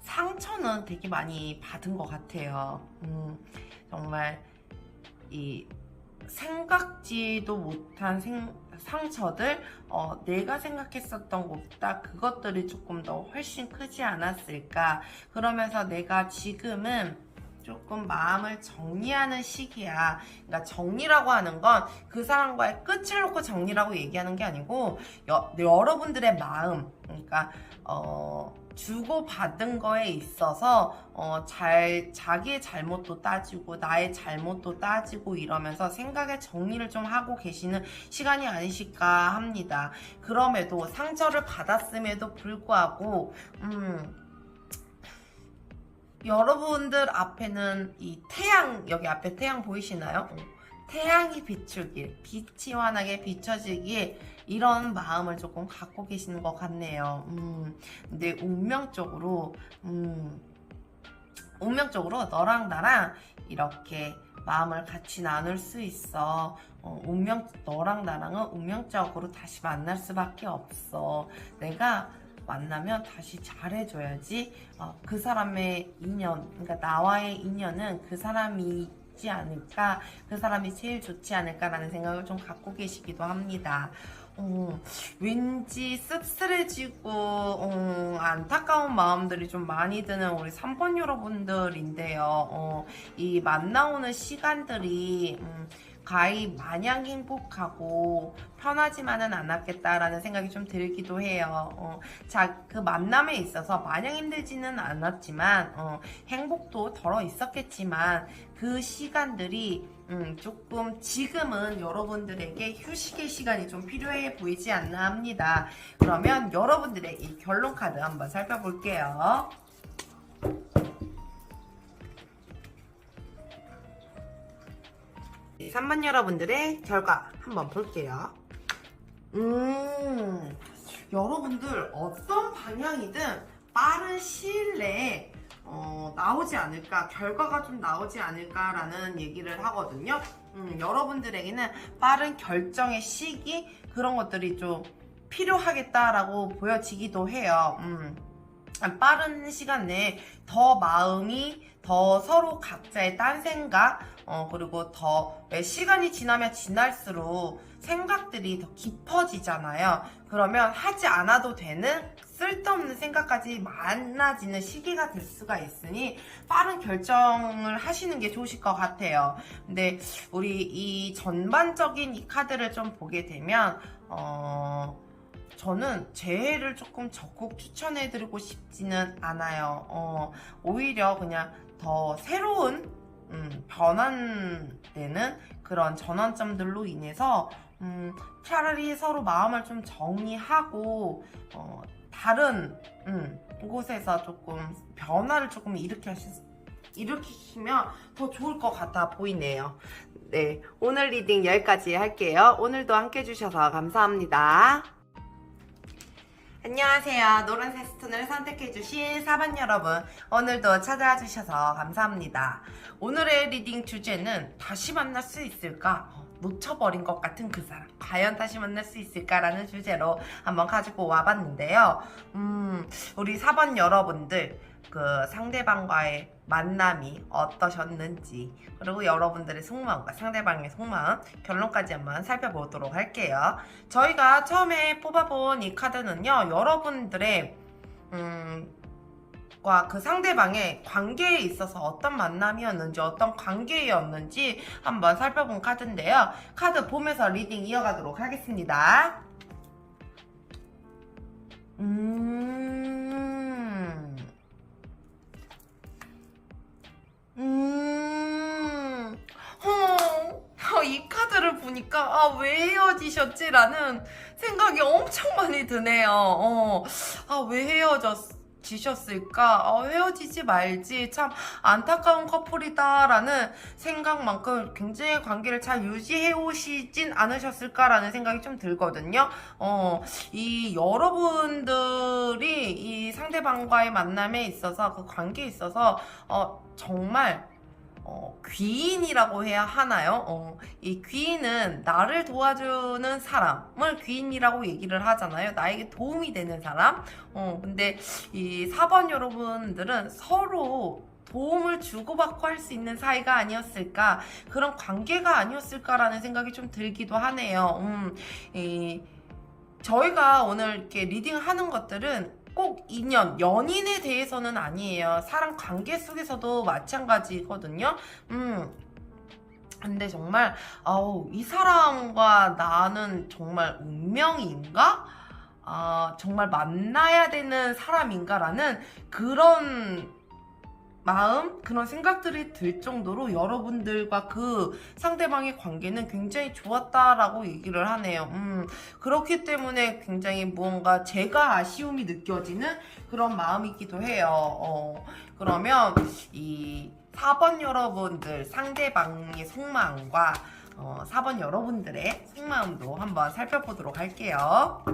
상처는 되게 많이 받은 것 같아요. 정말 이 생각지도 못한 상처들, 내가 생각했었던 것보다 그것들이 조금 더 훨씬 크지 않았을까. 그러면서 내가 지금은 조금 마음을 정리하는 시기야. 그러니까 정리라고 하는 건 그 사람과의 끝을 놓고 정리라고 얘기하는 게 아니고 여러분들의 마음, 그러니까 주고받은 거에 있어서 자기의 잘못도 따지고 나의 잘못도 따지고 이러면서 생각의 정리를 좀 하고 계시는 시간이 아니실까 합니다. 그럼에도 상처를 받았음에도 불구하고 여러분들 앞에는 이 태양, 여기 앞에 태양 보이시나요? 태양이 비추길, 빛이 환하게 비춰지길, 이런 마음을 조금 갖고 계시는 것 같네요. 근데 운명적으로 너랑 나랑 이렇게 마음을 같이 나눌 수 있어. 너랑 나랑은 운명적으로 다시 만날 수밖에 없어. 내가 만나면 다시 잘해줘야지. 그 사람의 인연, 그러니까 나와의 인연은 그 사람이지 않을까, 그 사람이 제일 좋지 않을까라는 생각을 좀 갖고 계시기도 합니다. 왠지 씁쓸해지고 안타까운 마음들이 좀 많이 드는 우리 3번 여러분들인데요. 이 만나오는 시간들이 가히 마냥 행복하고 편하지만은 않았겠다라는 생각이 좀 들기도 해요. 그 만남에 있어서 마냥 힘들지는 않았지만 행복도 덜어 있었겠지만 그 시간들이 조금 지금은 여러분들에게 휴식의 시간이 좀 필요해 보이지 않나 합니다. 그러면 여러분들의 이 결론 카드 한번 살펴볼게요. 3번 여러분들의 결과 한번 볼게요. 여러분들 어떤 방향이든 빠른 시일 내에 나오지 않을까, 결과가 좀 나오지 않을까라는 얘기를 하거든요. 여러분들에게는 빠른 결정의 시기, 그런 것들이 좀 필요하겠다라고 보여지기도 해요. 빠른 시간 내에 더 마음이 더 서로 각자의 딴 생각, 그리고 더 시간이 지나면 지날수록 생각들이 더 깊어지잖아요. 그러면 하지 않아도 되는 쓸데없는 생각까지 많아지는 시기가 될 수가 있으니 빠른 결정을 하시는 게 좋으실 것 같아요. 근데 우리 이 전반적인 이 카드를 좀 보게 되면 저는 재해를 조금 적극 추천해드리고 싶지는 않아요. 오히려 그냥 더 새로운 변환되는 그런 전환점들로 인해서 차라리 서로 마음을 좀 정리하고 다른 곳에서 조금 변화를 조금 일으키시면 더 좋을 것 같아 보이네요. 네, 오늘 리딩 여기까지 할게요. 오늘도 함께 해주셔서 감사합니다. 안녕하세요. 노란색 스톤을 선택해주신 4번 여러분, 오늘도 찾아와 주셔서 감사합니다. 오늘의 리딩 주제는 다시 만날 수 있을까? 놓쳐버린 것 같은 그 사람, 과연 다시 만날 수 있을까라는 주제로 한번 가지고 와봤는데요. 우리 4번 여러분들, 그 상대방과의 만남이 어떠셨는지, 그리고 여러분들의 속마음과 상대방의 속마음, 결론까지 한번 살펴보도록 할게요. 저희가 처음에 뽑아본 이 카드는요, 여러분들의 그 상대방의 관계에 있어서 어떤 만남이었는지, 어떤 관계였는지 한번 살펴본 카드인데요. 카드 보면서 리딩 이어가도록 하겠습니다. 이 카드를 보니까 왜 헤어지셨지? 라는 생각이 엄청 많이 드네요. 왜 헤어졌지? 헤어지셨을까? 헤어지지 말지. 참 안타까운 커플이다라는 생각만큼 굉장히 관계를 잘 유지해 오시진 않으셨을까라는 생각이 좀 들거든요. 이 여러분들이 이 상대방과의 만남에 있어서 그 관계에 있어서 정말 귀인이라고 해야 하나요? 이 귀인은 나를 도와주는 사람을 귀인이라고 얘기를 하잖아요. 나에게 도움이 되는 사람. 근데 이 4번 여러분들은 서로 도움을 주고받고 할 수 있는 사이가 아니었을까, 그런 관계가 아니었을까라는 생각이 좀 들기도 하네요. 저희가 오늘 이렇게 리딩하는 것들은 꼭 인연, 연인에 대해서는 아니에요. 사람 관계 속에서도 마찬가지거든요. 근데 정말 이 사람과 나는 정말 운명인가? 정말 만나야 되는 사람인가라는 그런 마음, 그런 생각들이 들 정도로 여러분들과 그 상대방의 관계는 굉장히 좋았다라고 얘기를 하네요. 그렇기 때문에 굉장히 무언가 제가 아쉬움이 느껴지는 그런 마음이기도 해요. 그러면 이 4번 여러분들 상대방의 속마음과 4번 여러분들의 속마음도 한번 살펴보도록 할게요.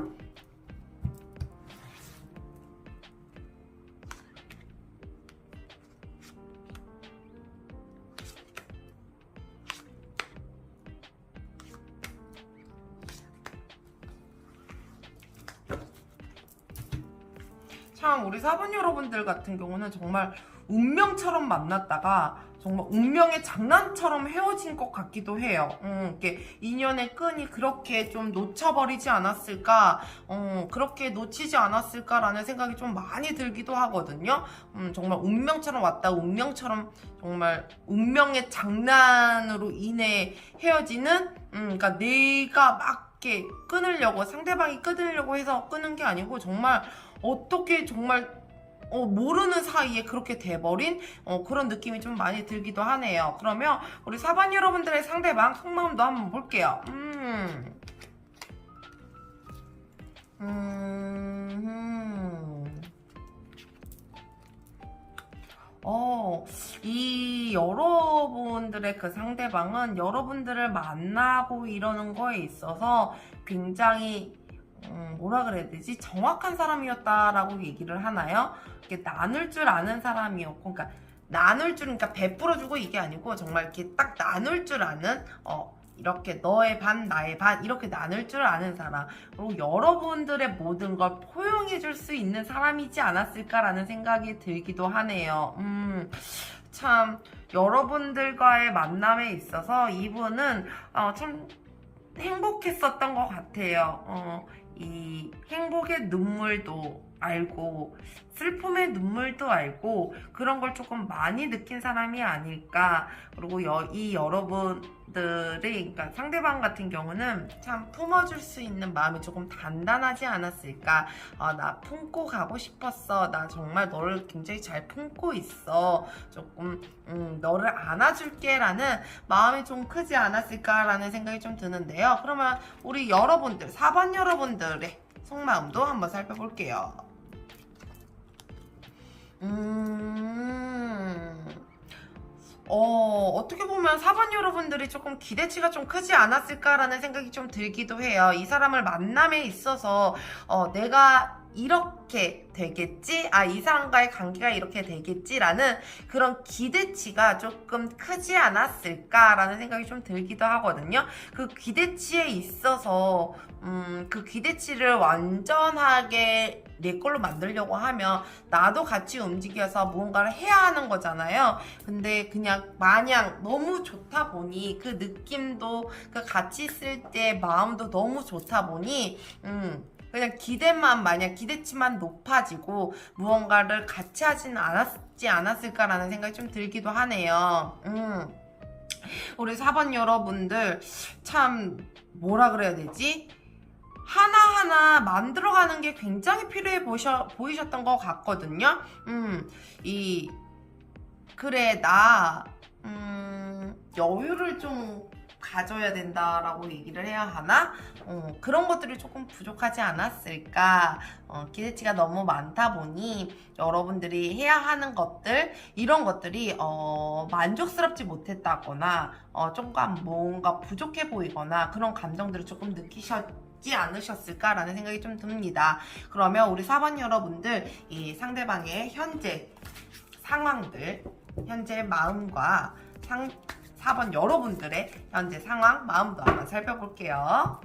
참 우리 4번 여러분들 같은 경우는 정말 운명처럼 만났다가 정말 운명의 장난처럼 헤어진 것 같기도 해요. 이렇게 인연의 끈이 그렇게 좀 놓쳐버리지 않았을까, 그렇게 놓치지 않았을까라는 생각이 좀 많이 들기도 하거든요. 정말 운명처럼 왔다, 운명처럼 정말 운명의 장난으로 인해 헤어지는, 그러니까 내가 막 이렇게 끊으려고, 상대방이 끊으려고 해서 끊은 게 아니고 정말 어떻게 정말 모르는 사이에 그렇게 돼버린 그런 느낌이 좀 많이 들기도 하네요. 그러면 우리 4번 여러분들의 상대방 속마음도 한번 볼게요. 이 여러분들의 그 상대방은 여러분들을 만나고 이러는 거에 있어서 굉장히 뭐라 그래야 되지? 정확한 사람이었다라고 얘기를 하나요? 이렇게 나눌 줄 아는 사람이었고, 그러니까 나눌 줄, 그러니까 베풀어주고 이게 아니고 정말 이렇게 딱 나눌 줄 아는, 이렇게 너의 반, 나의 반, 이렇게 나눌 줄 아는 사람. 그리고 여러분들의 모든 걸 포용해 줄 수 있는 사람이지 않았을까라는 생각이 들기도 하네요. 참, 여러분들과의 만남에 있어서 이분은, 참, 행복했었던 것 같아요. 이 행복의 눈물도 알고 슬픔의 눈물도 알고 그런 걸 조금 많이 느낀 사람이 아닐까. 그리고 이 여러분들이, 그러니까 상대방 같은 경우는 참 품어줄 수 있는 마음이 조금 단단하지 않았을까. 나 품고 가고 싶었어, 나 정말 너를 굉장히 잘 품고 있어, 조금 너를 안아줄게 라는 마음이 좀 크지 않았을까라는 생각이 좀 드는데요. 그러면 우리 여러분들 4번 여러분들의 속마음도 한번 살펴볼게요. 어떻게 보면 4번 여러분들이 조금 기대치가 좀 크지 않았을까라는 생각이 좀 들기도 해요. 이 사람을 만남에 있어서 내가 이렇게 되겠지? 이 사람과의 관계가 이렇게 되겠지라는 그런 기대치가 조금 크지 않았을까라는 생각이 좀 들기도 하거든요. 그 기대치에 있어서 그 기대치를 완전하게 내 걸로 만들려고 하면 나도 같이 움직여서 무언가를 해야 하는 거잖아요. 근데 그냥 마냥 너무 좋다 보니, 그 느낌도 그 같이 있을 때 마음도 너무 좋다 보니 그냥 마냥 기대치만 높아지고 무언가를 같이 하지는 않았을까라는 생각이 좀 들기도 하네요. 우리 4번 여러분들 참 뭐라 그래야 되지? 하나하나 만들어가는 게 굉장히 필요해 보이셨던 것 같거든요. 그래, 나 여유를 좀 가져야 된다라고 얘기를 해야 하나? 그런 것들이 조금 부족하지 않았을까? 기대치가 너무 많다 보니 여러분들이 해야 하는 것들, 이런 것들이 만족스럽지 못했다거나 조금 뭔가 부족해 보이거나 그런 감정들을 조금 느끼셨지 않으셨을까라는 생각이 좀 듭니다. 그러면 우리 4번 여러분들, 이 상대방의 현재 상황들, 현재 마음과 4번 여러분들의 현재 상황, 마음도 한번 살펴볼게요.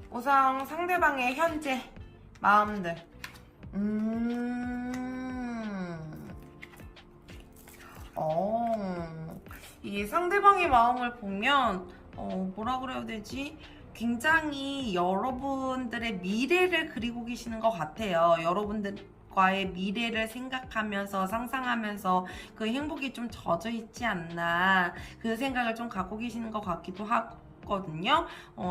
우선 상대방의 현재 마음들. 이 상대방의 마음을 보면 뭐라 그래야 되지? 굉장히 여러분들의 미래를 그리고 계시는 것 같아요. 여러분들과의 미래를 생각하면서 상상하면서 그 행복이 좀 젖어 있지 않나, 그 생각을 좀 갖고 계시는 것 같기도 하고 거든요.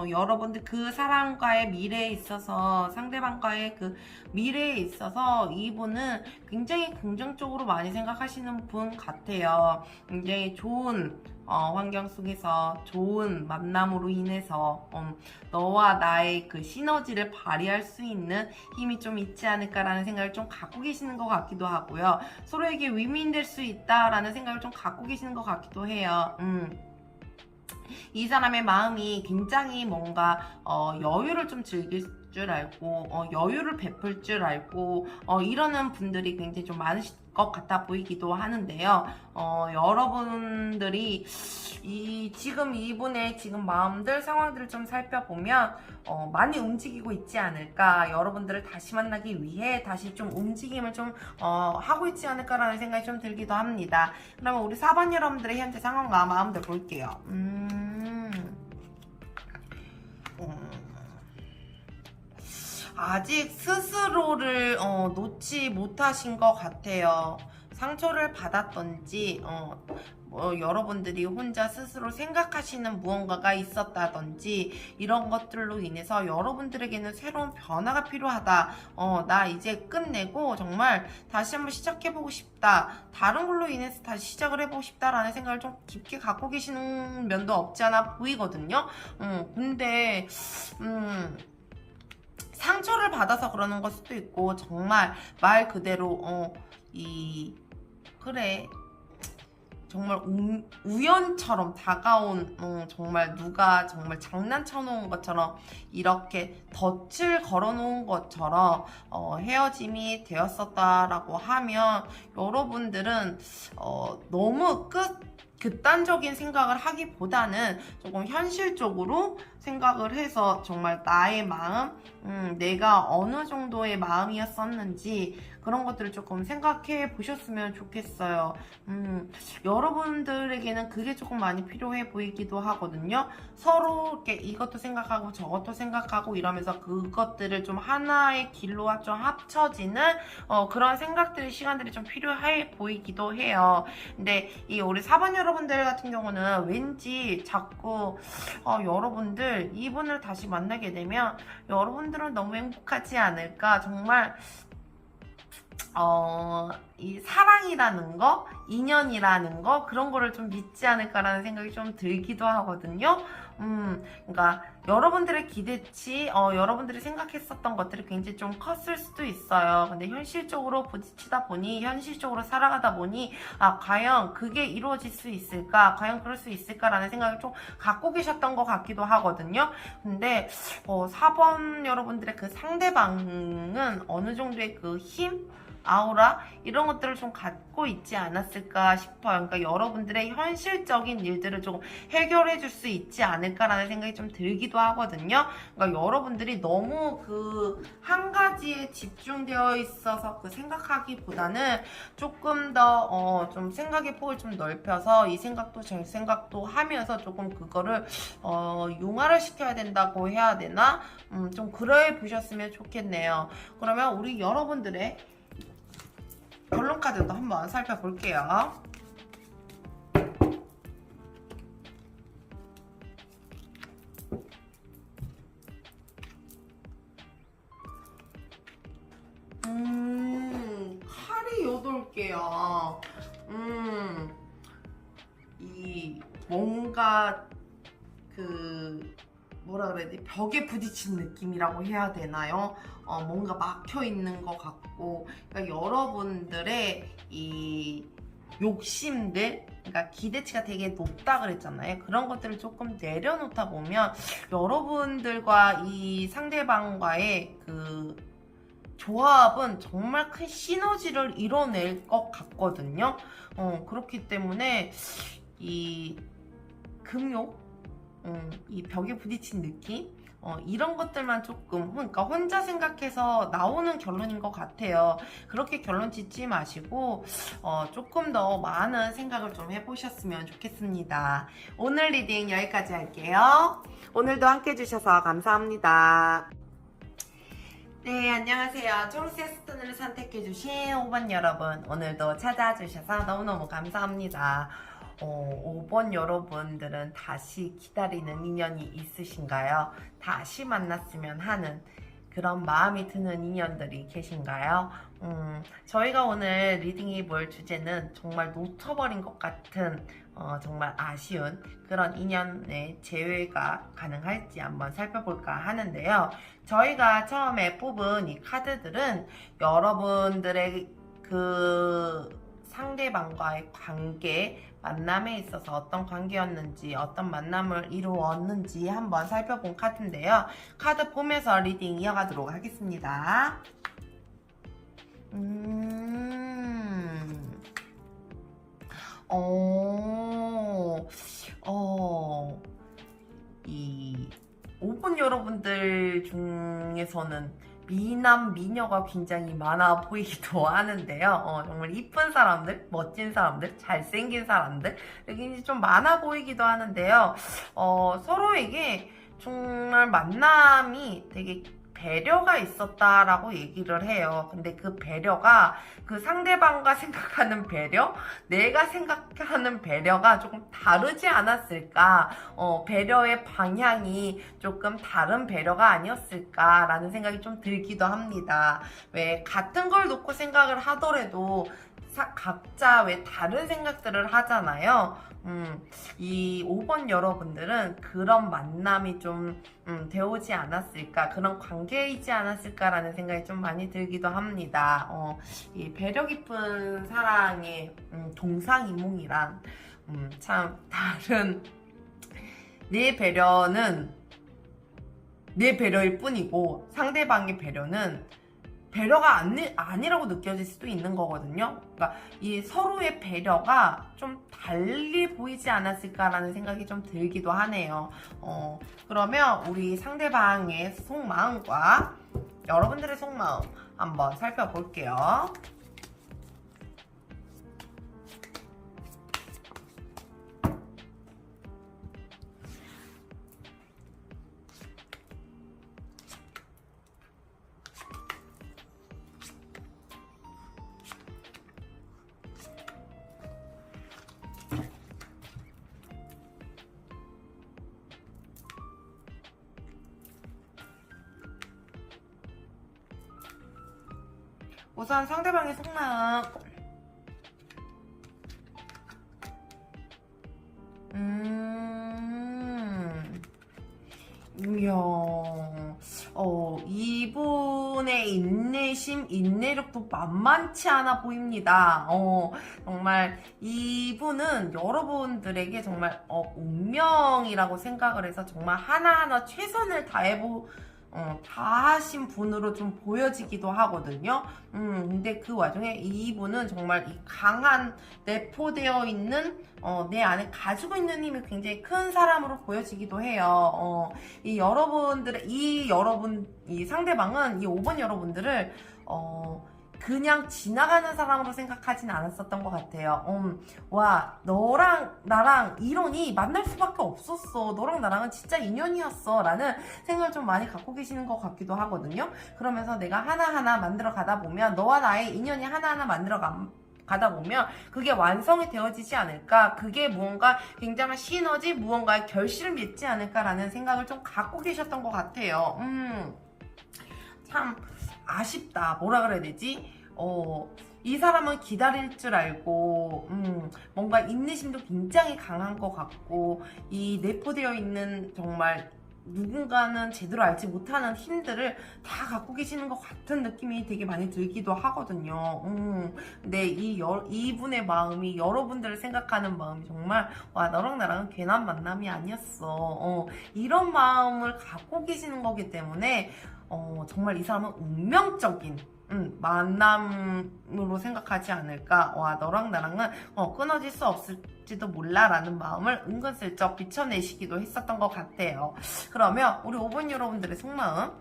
여러분들 그 사람과의 미래에 있어서, 상대방과의 그 미래에 있어서 이분은 굉장히 긍정적으로 많이 생각하시는 분 같아요. 굉장히 좋은 환경 속에서 좋은 만남으로 인해서 너와 나의 그 시너지를 발휘할 수 있는 힘이 좀 있지 않을까라는 생각을 좀 갖고 계시는 것 같기도 하고요. 서로에게 윈윈될 수 있다라는 생각을 좀 갖고 계시는 것 같기도 해요. 이 사람의 마음이 굉장히 뭔가 여유를 좀 즐길 줄 알고 여유를 베풀 줄 알고 이러는 분들이 굉장히 좀 많으실 것 같아 보이기도 하는데요. 여러분들이 지금 이분의 지금 마음들, 상황들을 좀 살펴보면 많이 움직이고 있지 않을까, 여러분들을 다시 만나기 위해 다시 좀 움직임을 좀 하고 있지 않을까라는 생각이 좀 들기도 합니다. 그러면 우리 4번 여러분들의 현재 상황과 마음들 볼게요. 아직 스스로를 놓지 못하신 것 같아요. 상처를 받았던지 여러분들이 혼자 스스로 생각하시는 무언가가 있었다든지 이런 것들로 인해서 여러분들에게는 새로운 변화가 필요하다. 나 이제 끝내고 정말 다시 한번 시작해보고 싶다. 다른 걸로 인해서 다시 시작을 해보고 싶다라는 생각을 좀 깊게 갖고 계시는 면도 없지 않아 보이거든요. 근데 상처를 받아서 그러는 걸 수도 있고, 정말 말 그대로 그래, 정말 우연처럼 다가온 정말 누가 정말 장난쳐 놓은 것처럼, 이렇게 덫을 걸어 놓은 것처럼 헤어짐이 되었었다라고 하면 여러분들은 너무 극단적인 생각을 하기보다는 조금 현실적으로 생각을 해서 정말 나의 마음, 내가 어느 정도의 마음이었었는지 그런 것들을 조금 생각해 보셨으면 좋겠어요. 여러분들에게는 그게 조금 많이 필요해 보이기도 하거든요. 서로 이렇게 이것도 생각하고 저것도 생각하고 이러면서 그것들을 좀 하나의 길로 좀 합쳐지는 그런 생각들의 시간들이 좀 필요해 보이기도 해요. 근데 이 우리 4번 여러분들 같은 경우는 왠지 자꾸 여러분들 이분을 다시 만나게 되면 여러분들은 너무 행복하지 않을까, 정말 이 사랑이라는 거, 인연이라는 거, 그런 거를 좀 믿지 않을까라는 생각이 좀 들기도 하거든요. 그러니까 여러분들의 기대치, 여러분들이 생각했었던 것들이 굉장히 좀 컸을 수도 있어요. 근데 현실적으로 부딪히다 보니, 현실적으로 살아가다 보니, 과연 그게 이루어질 수 있을까? 과연 그럴 수 있을까라는 생각을 좀 갖고 계셨던 것 같기도 하거든요. 근데 4번 여러분들의 그 상대방은 어느 정도의 그 힘? 아우라 이런 것들을 좀 갖고 있지 않았을까 싶어요. 그러니까 여러분들의 현실적인 일들을 좀 해결해 줄 수 있지 않을까라는 생각이 좀 들기도 하거든요. 그러니까 여러분들이 너무 그 한 가지에 집중되어 있어서 그 생각하기보다는 조금 더 좀 생각의 폭을 좀 넓혀서 이 생각도 저 생각도 하면서 조금 그거를 융화를 시켜야 된다고 해야 되나? 좀 그래 보셨으면 좋겠네요. 그러면 우리 여러분들의 결론 카드도 한번 살펴볼게요. 칼이 8개요. 이 뭔가 그 뭐라 그래야 돼? 벽에 부딪힌 느낌이라고 해야 되나요? 뭔가 막혀 있는 것 같고, 그러니까 여러분들의 이 욕심들, 그러니까 기대치가 되게 높다 그랬잖아요. 그런 것들을 조금 내려놓다 보면 여러분들과 이 상대방과의 그 조합은 정말 큰 시너지를 이뤄낼 것 같거든요. 그렇기 때문에 이 금욕, 이 벽에 부딪힌 느낌, 이런 것들만 조금, 그러니까 혼자 생각해서 나오는 결론인 것 같아요. 그렇게 결론 짓지 마시고 조금 더 많은 생각을 좀 해보셨으면 좋겠습니다. 오늘 리딩 여기까지 할게요. 오늘도 함께 해주셔서 감사합니다. 네, 안녕하세요. 초록색 스톤을 선택해주신 5번 여러분, 오늘도 찾아주셔서 너무너무 감사합니다. 5번 여러분들은 다시 기다리는 인연이 있으신가요? 다시 만났으면 하는 그런 마음이 드는 인연들이 계신가요? 저희가 오늘 리딩해 볼 주제는 정말 놓쳐버린 것 같은 정말 아쉬운 그런 인연의 재회가 가능할지 한번 살펴볼까 하는데요. 저희가 처음에 뽑은 이 카드들은 여러분들의 그 상대방과의 관계, 만남에 있어서 어떤 관계였는지, 어떤 만남을 이루었는지 한번 살펴본 카드인데요. 카드 보면서 리딩 이어가도록 하겠습니다. 이 5번 여러분들 중에서는 미남, 미녀가 굉장히 많아 보이기도 하는데요. 정말 이쁜 사람들, 멋진 사람들, 잘생긴 사람들, 여기 좀 많아 보이기도 하는데요. 서로에게 정말 만남이 되게 배려가 있었다라고 얘기를 해요. 근데 그 배려가 그 상대방과 생각하는 배려, 내가 생각하는 배려가 조금 다르지 않았을까, 배려의 방향이 조금 다른 배려가 아니었을까라는 생각이 좀 들기도 합니다. 왜 같은 걸 놓고 생각을 하더라도 각자 왜 다른 생각들을 하잖아요. 이 5번 여러분들은 그런 만남이 좀 되어오지 않았을까, 그런 관계이지 않았을까라는 생각이 좀 많이 들기도 합니다. 이 배려 깊은 사랑의 동상이몽이란 참 다른, 내 배려는 내 배려일 뿐이고 상대방의 배려는 배려가 아니라고 느껴질 수도 있는 거거든요. 그러니까 이 서로의 배려가 좀 달리 보이지 않았을까라는 생각이 좀 들기도 하네요. 그러면 우리 상대방의 속마음과 여러분들의 속마음 한번 살펴볼게요. 우선 상대방의 속마음. 이야, 이분의 인내심, 인내력도 만만치 않아 보입니다. 정말 이분은 여러분들에게 정말 운명이라고 생각을 해서 정말 하나하나 최선을 다 하신 분으로 좀 보여지기도 하거든요. 근데 그 와중에 이분은 정말 이 강한 내포되어 있는 내 안에 가지고 있는 힘이 굉장히 큰 사람으로 보여지기도 해요. 이 상대방은 이 5번 여러분들을 그냥 지나가는 사람으로 생각하진 않았었던 것 같아요. 와, 너랑 나랑 이론이 만날 수밖에 없었어. 너랑 나랑은 진짜 인연이었어. 라는 생각을 좀 많이 갖고 계시는 것 같기도 하거든요. 그러면서 내가 하나하나 만들어 가다 보면 너와 나의 인연이 하나하나 가다 보면 그게 완성이 되어지지 않을까, 그게 무언가 굉장한 시너지, 무언가의 결실을 맺지 않을까라는 생각을 좀 갖고 계셨던 것 같아요. 참 아쉽다. 뭐라 그래야 되지? 이 사람은 기다릴 줄 알고 뭔가 인내심도 굉장히 강한 것 같고, 이 내포되어 있는 정말 누군가는 제대로 알지 못하는 힘들을 다 갖고 계시는 것 같은 느낌이 되게 많이 들기도 하거든요. 근데 이분의 마음이, 여러분들을 생각하는 마음이 정말 와, 너랑 나랑은 괜한 만남이 아니었어. 이런 마음을 갖고 계시는 거기 때문에 정말 이 사람은 운명적인 만남으로 생각하지 않을까. 와, 너랑 나랑은 끊어질 수 없을지도 몰라 라는 마음을 은근슬쩍 비춰내시기도 했었던 것 같아요. 그러면 우리 5번 여러분들의 속마음,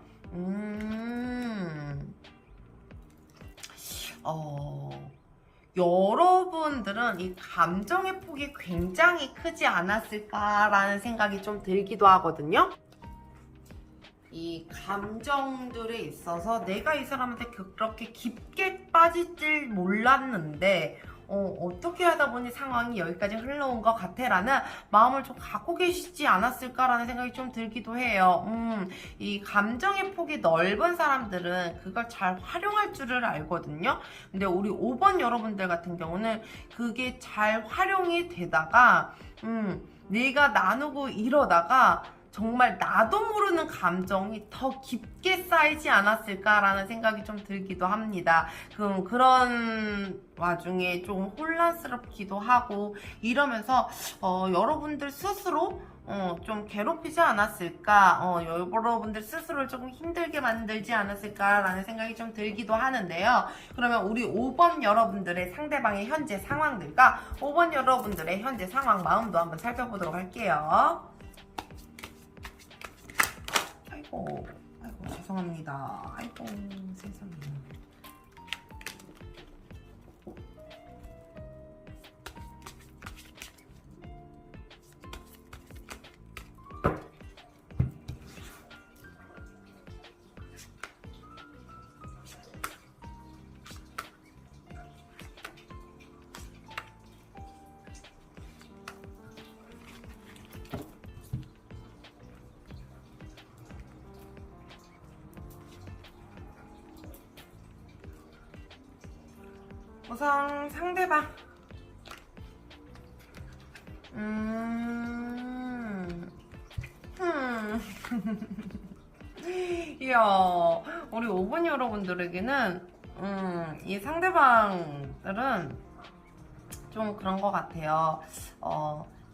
여러분들은 이 감정의 폭이 굉장히 크지 않았을까라는 생각이 좀 들기도 하거든요. 이 감정들에 있어서 내가 이 사람한테 그렇게 깊게 빠질 줄 몰랐는데 어떻게 하다 보니 상황이 여기까지 흘러온 것 같아 라는 마음을 좀 갖고 계시지 않았을까라는 생각이 좀 들기도 해요. 이 감정의 폭이 넓은 사람들은 그걸 잘 활용할 줄을 알거든요. 근데 우리 5번 여러분들 같은 경우는 그게 잘 활용이 되다가 내가 나누고 이러다가 정말 나도 모르는 감정이 더 깊게 쌓이지 않았을까라는 생각이 좀 들기도 합니다. 그런 와중에 좀 혼란스럽기도 하고 이러면서 여러분들 스스로 좀 괴롭히지 않았을까, 여러분들 스스로를 조금 힘들게 만들지 않았을까라는 생각이 좀 들기도 하는데요. 그러면 우리 5번 여러분들의 상대방의 현재 상황들과 5번 여러분들의 현재 상황 마음도 한번 살펴보도록 할게요. 아이고 죄송합니다. 아이고 세상에. 우선 상대방 이야, 우리 5번 여러분들에게는 이 상대방들은 좀 그런 것 같아요.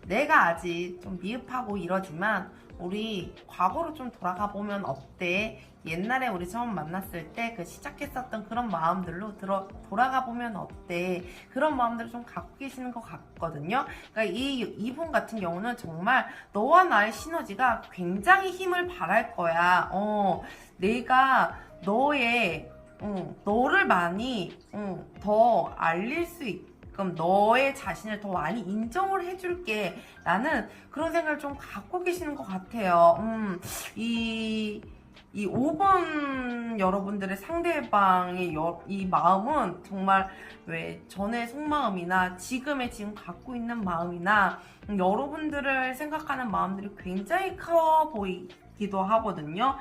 내가 아직 좀 미흡하고 이러지만 우리 과거로 좀 돌아가 보면 어때? 옛날에 우리 처음 만났을 때 그 시작했었던 그런 마음들로 돌아가 보면 어때? 그런 마음들을 좀 갖고 계시는 것 같거든요. 그러니까 이분 같은 경우는 정말 너와 나의 시너지가 굉장히 힘을 발할 거야. 내가 너를 많이 더 알릴 수 있고, 그럼 너의 자신을 더 많이 인정을 해줄게 라는 그런 생각을 좀 갖고 계시는 것 같아요. 이 5번 여러분들의 상대방의 이 마음은 정말 왜 전의 속마음이나 지금 갖고 있는 마음이나 여러분들을 생각하는 마음들이 굉장히 커 보이기도 하거든요.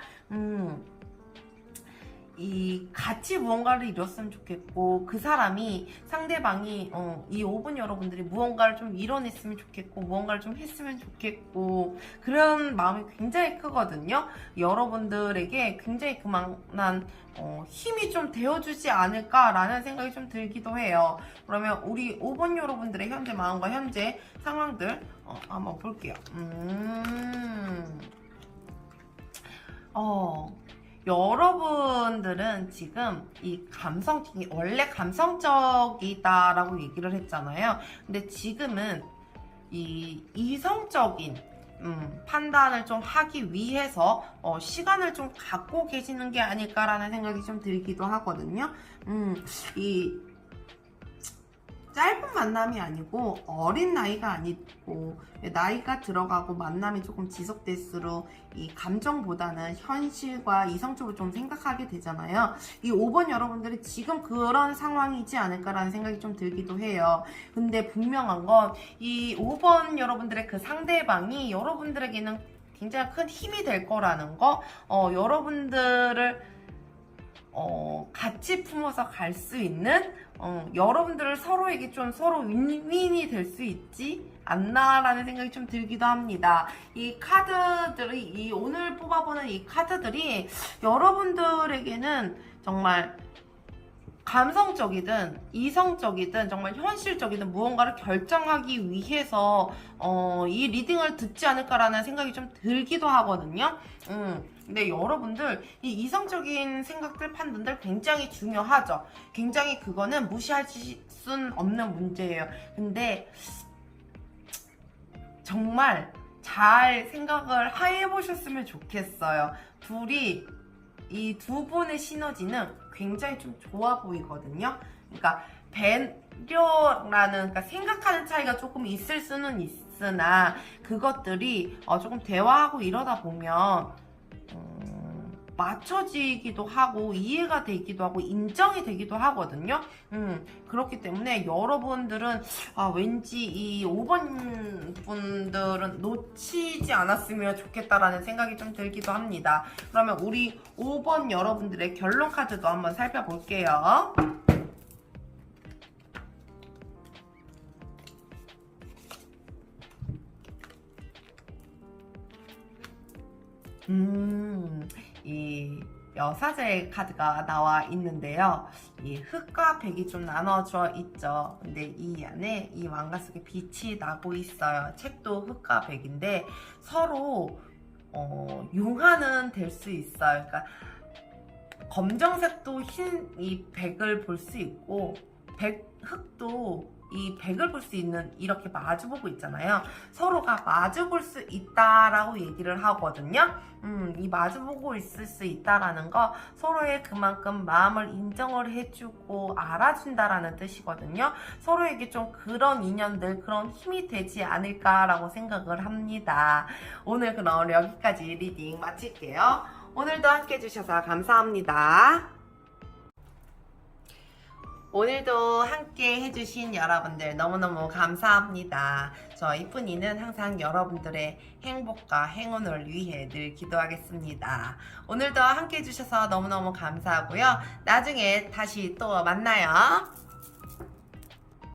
같이 무언가를 이뤘으면 좋겠고, 그 사람이, 상대방이, 이 5분 여러분들이 무언가를 좀 이뤄냈으면 좋겠고, 무언가를 좀 했으면 좋겠고, 그런 마음이 굉장히 크거든요. 여러분들에게 굉장히 그만한, 힘이 좀 되어주지 않을까라는 생각이 좀 들기도 해요. 그러면 우리 5번 여러분들의 현재 마음과 현재 상황들, 한번 볼게요. 여러분들은 지금 이 원래 감성적이다라고 얘기를 했잖아요. 근데 지금은 이 이성적인 판단을 좀 하기 위해서 시간을 좀 갖고 계시는 게 아닐까라는 생각이 좀 들기도 하거든요. 이 짧은 만남이 아니고 어린 나이가 아니고 나이가 들어가고 만남이 조금 지속될수록 이 감정보다는 현실과 이성적으로 좀 생각하게 되잖아요. 이 5번 여러분들이 지금 그런 상황이지 않을까라는 생각이 좀 들기도 해요. 근데 분명한 건 이 5번 여러분들의 그 상대방이 여러분들에게는 굉장히 큰 힘이 될 거라는 거, 여러분들을 같이 품어서 갈 수 있는 여러분들을 서로에게 좀 서로 윈윈이 될 수 있지 않나라는 생각이 좀 들기도 합니다. 이 카드들이 오늘 뽑아보는 이 카드들이 여러분들에게는 정말 감성적이든 이성적이든 정말 현실적이든 무언가를 결정하기 위해서 이 리딩을 듣지 않을까라는 생각이 좀 들기도 하거든요. 근데 여러분들 이 이성적인 생각들 판단들 굉장히 중요하죠. 굉장히 그거는 무시할 순 없는 문제예요. 근데 정말 잘 생각을 해보셨으면 좋겠어요. 이 두 분의 시너지는 굉장히 좀 좋아 보이거든요. 그러니까 그러니까 생각하는 차이가 조금 있을 수는 있으나 그것들이 조금 대화하고 이러다 보면 맞춰지기도 하고 이해가 되기도 하고 인정이 되기도 하거든요. 그렇기 때문에 여러분들은 왠지 이 5번 분들은 놓치지 않았으면 좋겠다라는 생각이 좀 들기도 합니다. 그러면 우리 5번 여러분들의 결론 카드도 한번 살펴볼게요. 이 여사제 카드가 나와 있는데요. 이 흑과 백이 좀 나눠져 있죠. 근데 이 안에 이 왕가 속에 빛이 나고 있어요. 책도 흑과 백인데 서로 융화는 될 수 있어요. 그러니까 검정색도 이 백을 볼 수 있고 흑도 이 백을 볼 수 있는 이렇게 마주보고 있잖아요. 서로가 마주볼 수 있다라고 얘기를 하거든요. 이 마주보고 있을 수 있다라는 거 서로의 그만큼 마음을 인정을 해주고 알아준다라는 뜻이거든요. 서로에게 좀 그런 인연들, 그런 힘이 되지 않을까라고 생각을 합니다. 오늘 그럼 여기까지 리딩 마칠게요. 오늘도 함께 해주셔서 감사합니다. 오늘도 함께 해주신 여러분들 너무너무 감사합니다. 저희 뿐이는 항상 여러분들의 행복과 행운을 위해 늘 기도하겠습니다. 오늘도 함께 해주셔서 너무너무 감사하고요. 나중에 다시 또 만나요.